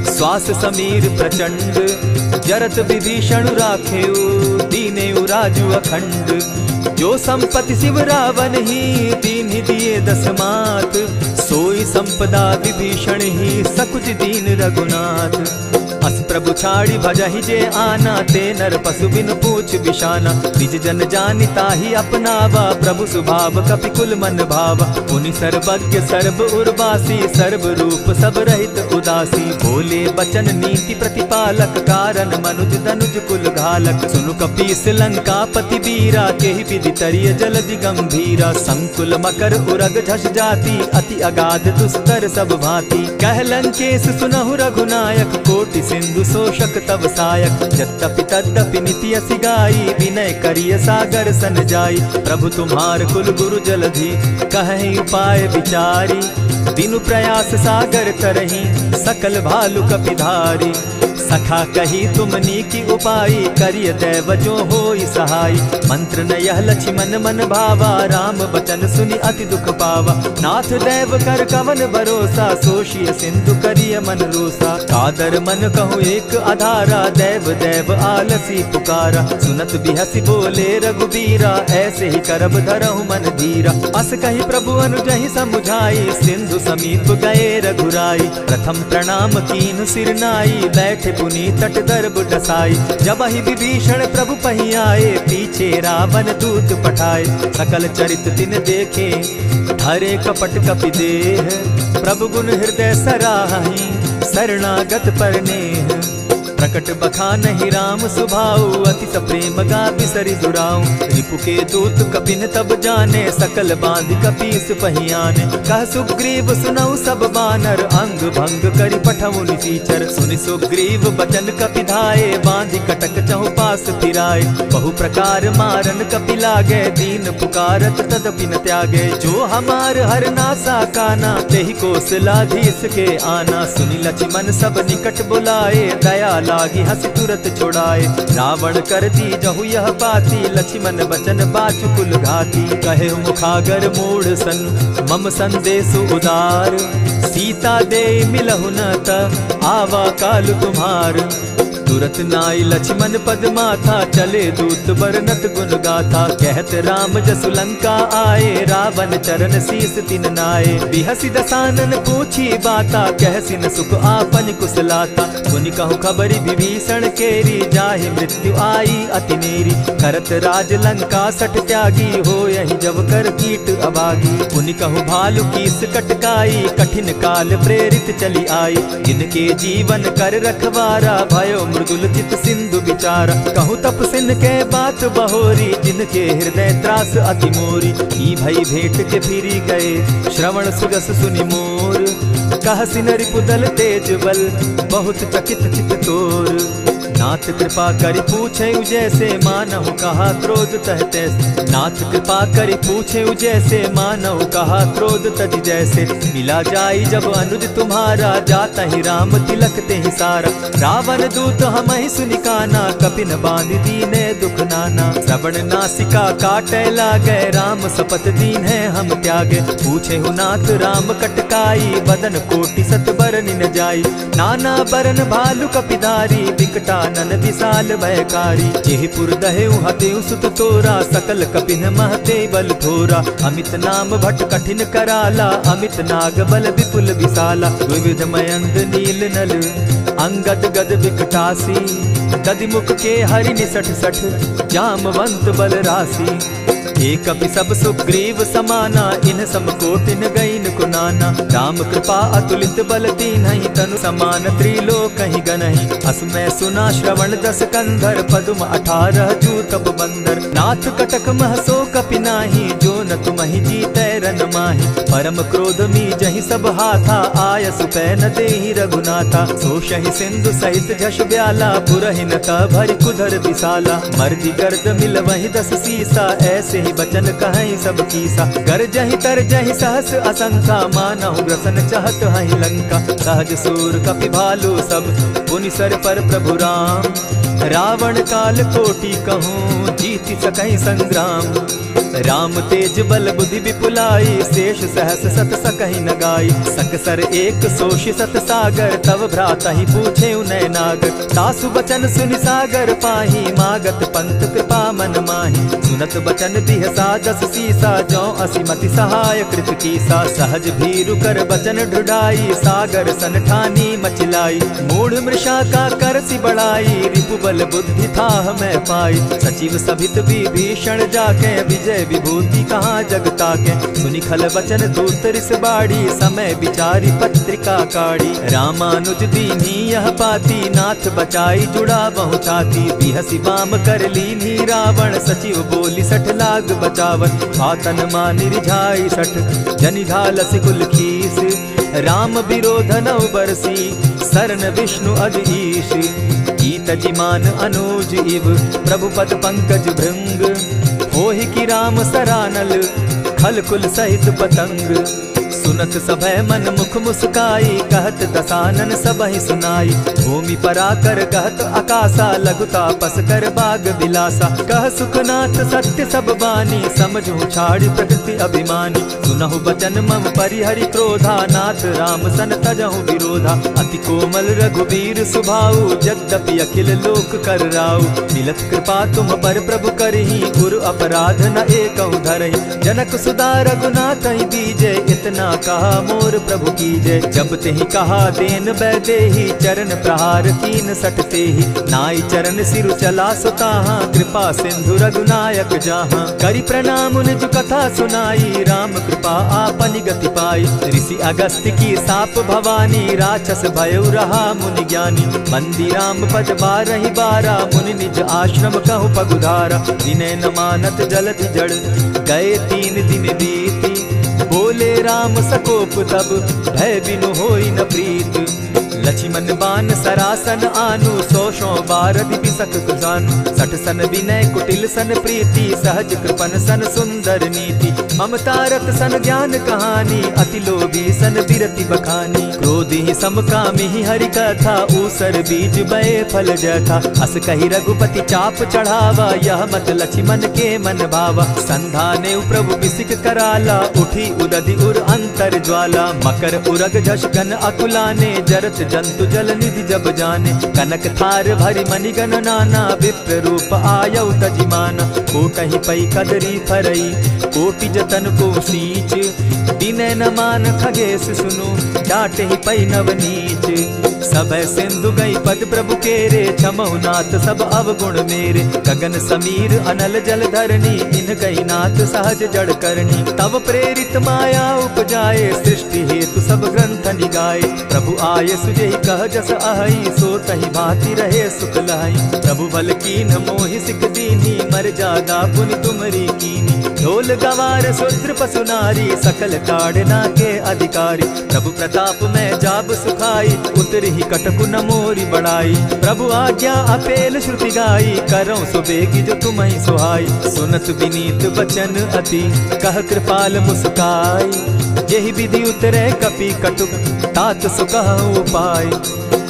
श्वास समीर प्रचंड। जरत विभीषण राखेउ, दीनेउ राजु अखंड। जो संपत्ति शिव रावण ही, दीन्हि दिए 10 मात। सोई संपदा विभीषण ही, सकुच दीन रघुनाथ। अस प्रभु छाड़ी भजहि जे आना, ते नर पशु बिन पूछ बिशाना। निज जन जानि ताहि अपनावा, प्रभु स्वभाव कपि कुल मन भावा। पुनि सर्वज्ञ सर्व उर्वासी, सर्व रूप सब रहित उदासी। बोले बचन नीति प्रतिपालक, कारण मनुज धनुज कुल घालक। सुनु कपीस लंकापति बीरा, केहि विधि तरिय जलधि गंभीरा। संकुल मकर उरग झस जाति, अति अगाध दुस्तर सब भांति। कह लंकेश सुनहु रघुनायक, कोटि सिंधु शोषक तब सायक। यद्यपि तद्यपि निति असि गाई, विनय करिय सागर सन जाई। प्रभु तुम्हार कुल गुरु जलधि, कहि उपाय विचारी। दिनु प्रयास सागर तरही, सकल भालु कपिधारी। सखा कही तुमनी की उपाय, करिय दैव जो होई सहाय। मंत्र न यह लक्ष्मण मन भावा, राम बचन सुनि अति दुख पावा। नाथ दैव कर कवन भरोसा, सोषिय सिंधु करिय मन रोसा। कादर मन कहूँ एक आधारा, दैव दैव आलसी पुकारा। सुनत बिहसी बोले रघुबीरा, ऐसे ही करब धरहु मन धीरा। अस कही प्रभु अनुजहि समुझाई, सिंधु समीप गए रघुराई। प्रथम प्रणाम कीन सिर नाई, बैठे पुनि तट दर्भ डसाई। जब ही विभीषण प्रभु पही आए, पीछे रावण दूत पठाए। सकल चरित तिन देखे, हरे कपट कपि देह। प्रभु गुण हृदय सराहि, शरणागत पर नेह। प्रकट बखानहि राम सुभाऊ, अति सप्रेम गा बिसरि दुराऊ। रिपु के दूत कपिन तब जाने, सकल बांधि कपीस पहियाने। कह सुग्रीव सुनऊ सब बानर, अंग भंग करि पठऊ निसीचर। सुनि सुग्रीव बचन कपि धाये, बांधि कटक चहु पास फिराए। बहु प्रकार मारन कपि लागे, दीन पुकारत तदपि न त्यागे। जो हमार हर नासा काना, तेहि कौशलाधीश के आना। सुनि लक्ष्मण सब निकट बुलाए, दया लागी हंस तुरत छुड़ाए। रावण कर दी जहु यह पाती, लक्ष्मण बचन बाचु कुल घाती। कहे मुखागर मूढ़ सन, मम संदेश उदार। सीता दे मिलहु न त, आवा काल तुम्हार। तुरत नाई लक्ष्मण पद माथा, चले दूत बरनत गुण गाथा। कहत राम जसु लंका आए, रावण चरण शीस तिन नाये। बिहसि दसानन पूछी बाता, कहसिन सुख आपन कुशलाता। मुनि कहु खबरि विभीषण केरी, जाहि मृत्यु आई अति नेरी। करत राज लंका सठ त्यागी, हो यही जब कर कीट अभागी। मुनि कहु भालु कीस कटकाई, कठिन काल प्रेरित चली आई। जिनके जीवन कर रखवारा, भयो मृदुल चित सिंधु विचारा। कहूँ तपसिन के बात बहोरी, जिनके हृदय त्रास अति मोरी। की भई भेंट के फिरी गए, श्रवण सुजस सुनि मोर। कहसिन रिपुदल तेज बल, बहुत चकित चित तोर। नाथ कृपा करि पूछे जैसे, मानहु कहा क्रोध तह तैसे। नाथ कृपा करि पूछे जैसे, मानहु कहा क्रोध तज जैसे। मिला जाई जब अनुज तुम्हारा, जाता ही राम तिलक ते ही सारा। रावण दूत हम ही सुनि काना, कपिन बांधि दीने दुख नाना। श्रवण नासिका काटे लागे, राम सपत दीन है हम त्यागे। पूछे हु नाथ राम कटकाई, बदन कोटि सत बरनि न जाई। नाना बरन भालु कपिधारी, विकटा नन विशाल भयकारी। जेहिपुर दहेउ हतेउ सुत तोरा, सकल कपिन महते बल थोरा। अमित नाम भट कठिन कराला, अमित नाग बल विपुल विशाला। द्विविध मयंद नील नल, अंगद गद विकटासी। दधिमुख के हरि निसठ सठ, जामवंत बल राशि। एक कपि सब सुग्रीव समाना, इन सम कोटिन गईन कुनाना। राम कृपा अतुलित बल तीन्हि, तनु समान त्रिलोक ही गनहि। असमय सुना श्रवण दस कंधर, पदुम 18 जूतब बंदर। नाथ कटक महसो कपि नाही, जो न तुमहि जीतै रन माहि। परम क्रोध मी जहि सब हाथा, आयसु पै न देहि रघुनाथा। सोषहि सिंधु सहित झष ब्याला, पुरहिन त भरि कुधर विशाला। मर्दि गर्द मिल वहि 10 सीसा, ऐसे बचन कहीं सब कीसा। कर जहि तर जहि सहस असंख्या, मानहु ग्रसन चाहत हहि लंका। सहज सूर कपि भालु सब, पुनि सर पर प्रभु राम। रावण काल कोटि कहूँ, जीति सकहि संग्राम। राम तेज बल बुद्धि विपुलाई, शेष सहस सत सकहि न गाई। सकसर एक सोषि सत सागर, तव भ्राता ही पूछे उनय नागर। तासु बचन सुनि सागर पाही, मागत पंत कृपा मन माही। सुनत बचन बिहसा जस सीसा, जौ असिमति सहाय कृत कीसा। सहज भीरु कर बचन ढुढ़ाई, सागर सन ठानी मचिलाई। मूढ़ मृषा का करसि बढ़ाई, रिपु बल बुद्धि थाह मैं पाई। सचिव सभित विभीषण जाके, विजय विभूति कहाँ जग ताके। सुनि खल बचन दूत रिस बाड़ी, समय विचारी पत्रिका काढ़ी। रामानुज दीन्ही यह पाती, नाथ बचाई जुड़ा बहु छाती। बिहसी बाम कर लीन्ही रावण, सचिव बोली सठ लाग बचावन। आतन मानि रिझाई सठ, जनि ढालसि कुल खीस। राम विरोध नौ बरसी, सरन विष्णु अज ईश। ईत जिमान अनुज इव, प्रभु पद पंकज भृंग। होहि की राम सरानल, खल कुल सहित पतंग। सुनत सभय मन मुख मुस्काई, कहत दसानन सबहि सुनाई। भूमि पराकर कहत आकाशा, लघुता पस कर बाग बिलासा। कह सुखनाथ सत्य सब बानी, समझू छाड़ प्रकृति अभिमानी। सुनहु बचन मम परिहरि क्रोधा, नाथ राम सन तजहु विरोधा। अति कोमल रघुबीर सुभाऊ, यद्यपि अखिल लोक कर राऊ। मिलत कृपा तुम पर प्रभु करही, गुरु अपराध न एकहु धरहि। जनक सुदा रघुनाथ ही दीजे, इतना कहा मोर प्रभु की जय। जब तेहि कहा देन बैदेही, चरण प्रहार कीन सटते ही। नाई चरण सिरु चला सुताहा, कृपा सिंधु रघुनायक जाहा। करि प्रणाम निज कथा सुनाई, राम कृपा आपनि गति पाई। ऋषि अगस्त की साप भवानी, राक्षस भयउ रहा मुनि ज्ञानी। बंदी राम पद बारहि बारा, मुनि निज आश्रम कहु पगुधारा। विनय न मानत जलधि जड़, गए 3 दिन बीती। बोले राम सकोप तब, भय बिनु होई न प्रीत। लक्ष्मण बान सरासन आनु, 100 बारधि बिसक जानु। 60 सन विनय कुटिल सन प्रीति, सहज कृपन सन सुंदर नीति। ममता रत सन ज्ञान कहानी, अति लोभी सन बिरति बखानी। क्रोधि समकामी हरि कथा, ऊसर बीज बय फल जथा। अस कहि रघुपति चाप चढ़ावा, यह मत लक्ष्मण के मन भावा। संधाने प्रभु बिसिक कराला, उठी उदधि उर अंतर ज्वाला। मकर उरग झष घन अकुलाने, जरत जंतु जल निधि जब जाने। कनक थार भरी मणिगण नाना, विप्र रूप आयौ तजिमाना। कोटहि पै कदरी फरई, कोटि जतन को सींच। विनय न मान खगेश सुनु, डांटहि पै नवनीच। सब सिंधु गई पद प्रभु केरे, छमहु नाथ सब अवगुण मेरे। गगन समीर अनल जल धरनी, इन गई नाथ सहज जड़ करनी। तब प्रेरित माया उपजाए, सृष्टि हेतु सब ग्रंथ निगाए। प्रभु आये सुजेहि कह जस अहई, सो तहि भांति रहे सुख लहई। प्रभु बल कीन मोहि सिख दीनी, मर्यादा पुनि तुमरी कीनी। ढोल गवार शूद्र पशु नारी, सकल ताड़ना के अधिकारी। प्रभु प्रताप में जाब सुखाई, उतरि कटकु न मोरी बढ़ाई। प्रभु आज्ञा अपेल श्रुति गाई, करौ सो बेगी जो तुम्हि सुहाई। सुनत विनीत बचन अति, कह कृपाल मुस्काई। जेहि विधि उतरे कपि कटुक, तात सो कहु उपाय।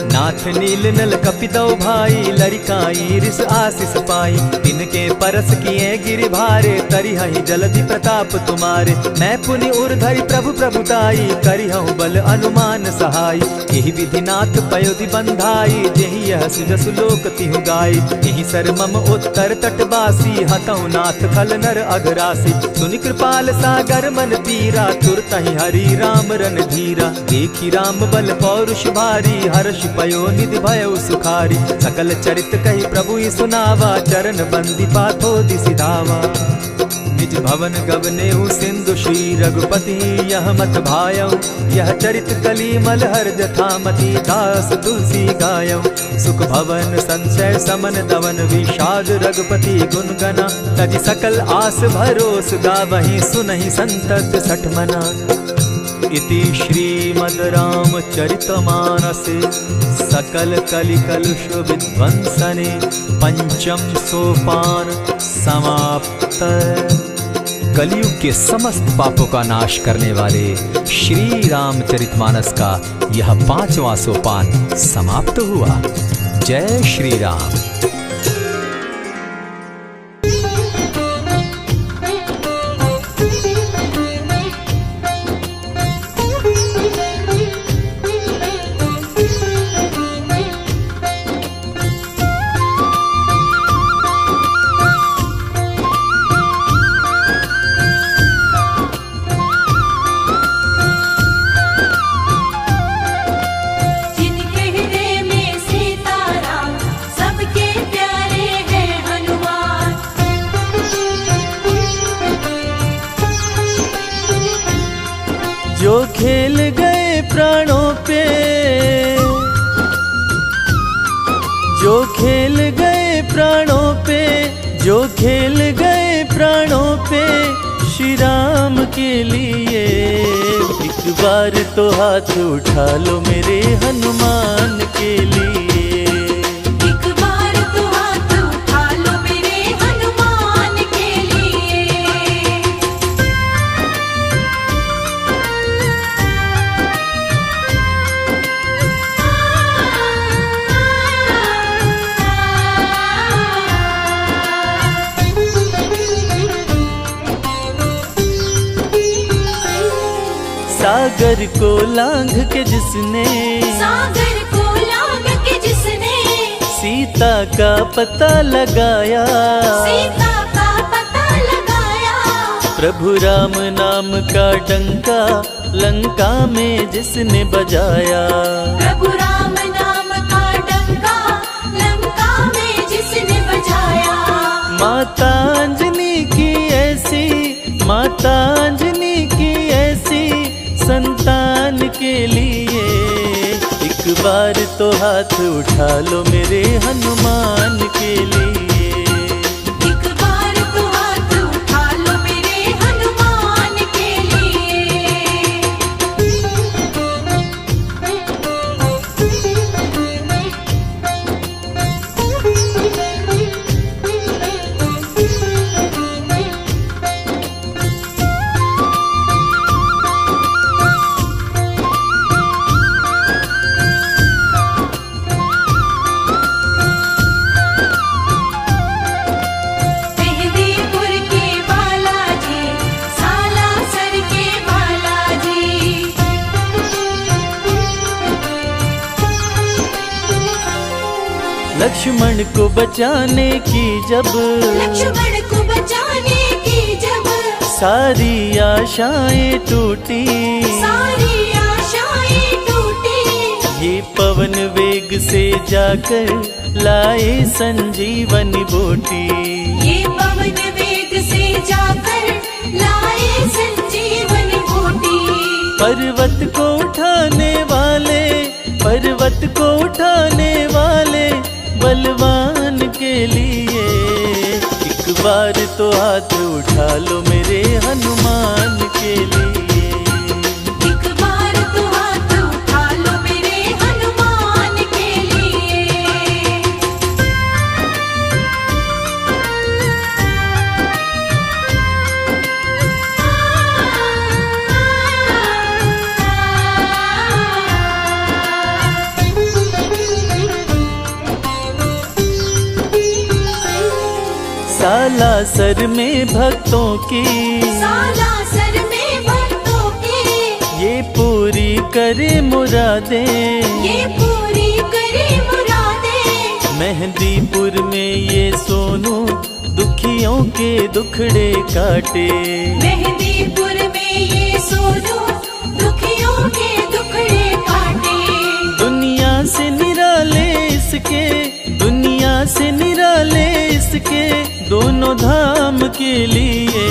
नाथ नील नल कपितौ भाई, लरिकाई रिस आशीष पाई। तिनके परस किए गिरि भारे, तरिहहि जलधि प्रताप तुम्हारे। मैं पुनि उर्धरि प्रभु प्रभुताई, करिहु बल अनुमान सहाय। एहि विधि नाथ पयोधि बंधाई, जेहि यह सुजसु लोक तिहु गाई। एहि सर मम उत्तर तटवासी, हतौ नाथ खल नर अघरासी। सुनि कृपाल सागर मन पीरा, तुरतहि हरि राम रन धीरा। देखी राम बल पौरुष भारी, हर्ष पयो निधि भयउ सुखारी। सकल चरित कही प्रभु ही सुनावा, चरण बंदी पाथो दिसि धावा। निज भवन गवनेहु सिंधु श्री रघुपति, यह मत भायौ। यह चरित कली मलहर जथामति, दास तुलसी गायौ। सुख भवन संशय समन दवन, विषाद रघुपति गुण गना। तज सकल आस भरोस, गावहि सुनहि संतत सठ मना। इति श्रीमद् रामचरितमानसे, सकल कलि कलुष विध्वंसने। पंचम सोपान समाप्त। कलयुग के समस्त पापों का नाश करने वाले श्री रामचरितमानस का यह 5वां सोपान समाप्त हुआ। जय श्री राम। जो खेल गए प्राणों पे, जो खेल गए प्राणों पे, जो खेल गए प्राणों पे श्री राम के लिए। एक बार तो हाथ उठा लो मेरे हनुमान के लिए। एक बार तो हाथ उठा लो मेरे हनुमान के लिए। सागर को लांघ के जिसने, सागर को लांघ के जिसने सीता का पता लगाया, सीता का पता लगाया। प्रभु राम नाम का डंका लंका में जिसने बजाया। प्रभु राम नाम का डंका लंका में जिसने बजाया। माता अंजनी की ऐसी, माता अंजनी की ऐसी संतान के लिए। एक बार तो हाथ उठा लो मेरे हनुमान के लिए। एक बार तो हाथ उठा लो मेरे हनुमान के मेहंदीपुर के बालाजी, सालासर के बालाजी। लक्ष्मण को बचाने की जब, लक्ष्मण को बचाने की जब सारी आशाएं टूटी, सारी आशाएं टूटी। ये पवन वेग से जाकर लाए संजीवनी बूटी। ये पवन वेग से जाकर लाए संजीवनी बूटी। पर्वत को उठाने वाले, पर्वत को उठाने वाले बलवान के लिए। एक बार तो हाथ उठा लो मेरे हनुमान के लिए। एक बार तो हाथ उठा लो मेरे हनुमान के लिए। सालासर में भक्तों की, सालासर में भक्तों के ये पूरी करे मुरादें, ये पूरी करे मुरादें। मेहंदीपुर में ये सोनू दुखियों के दुखड़े काटे। मेहंदीपुर में ये सोनू दुखियों के दुखड़े काटे। दुनिया से निराले इसके, दुनिया से निराले इसके दोनों धाम के लिए।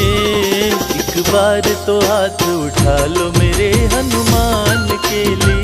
एक बार तो हाथ उठा लो मेरे हनुमान के लिए।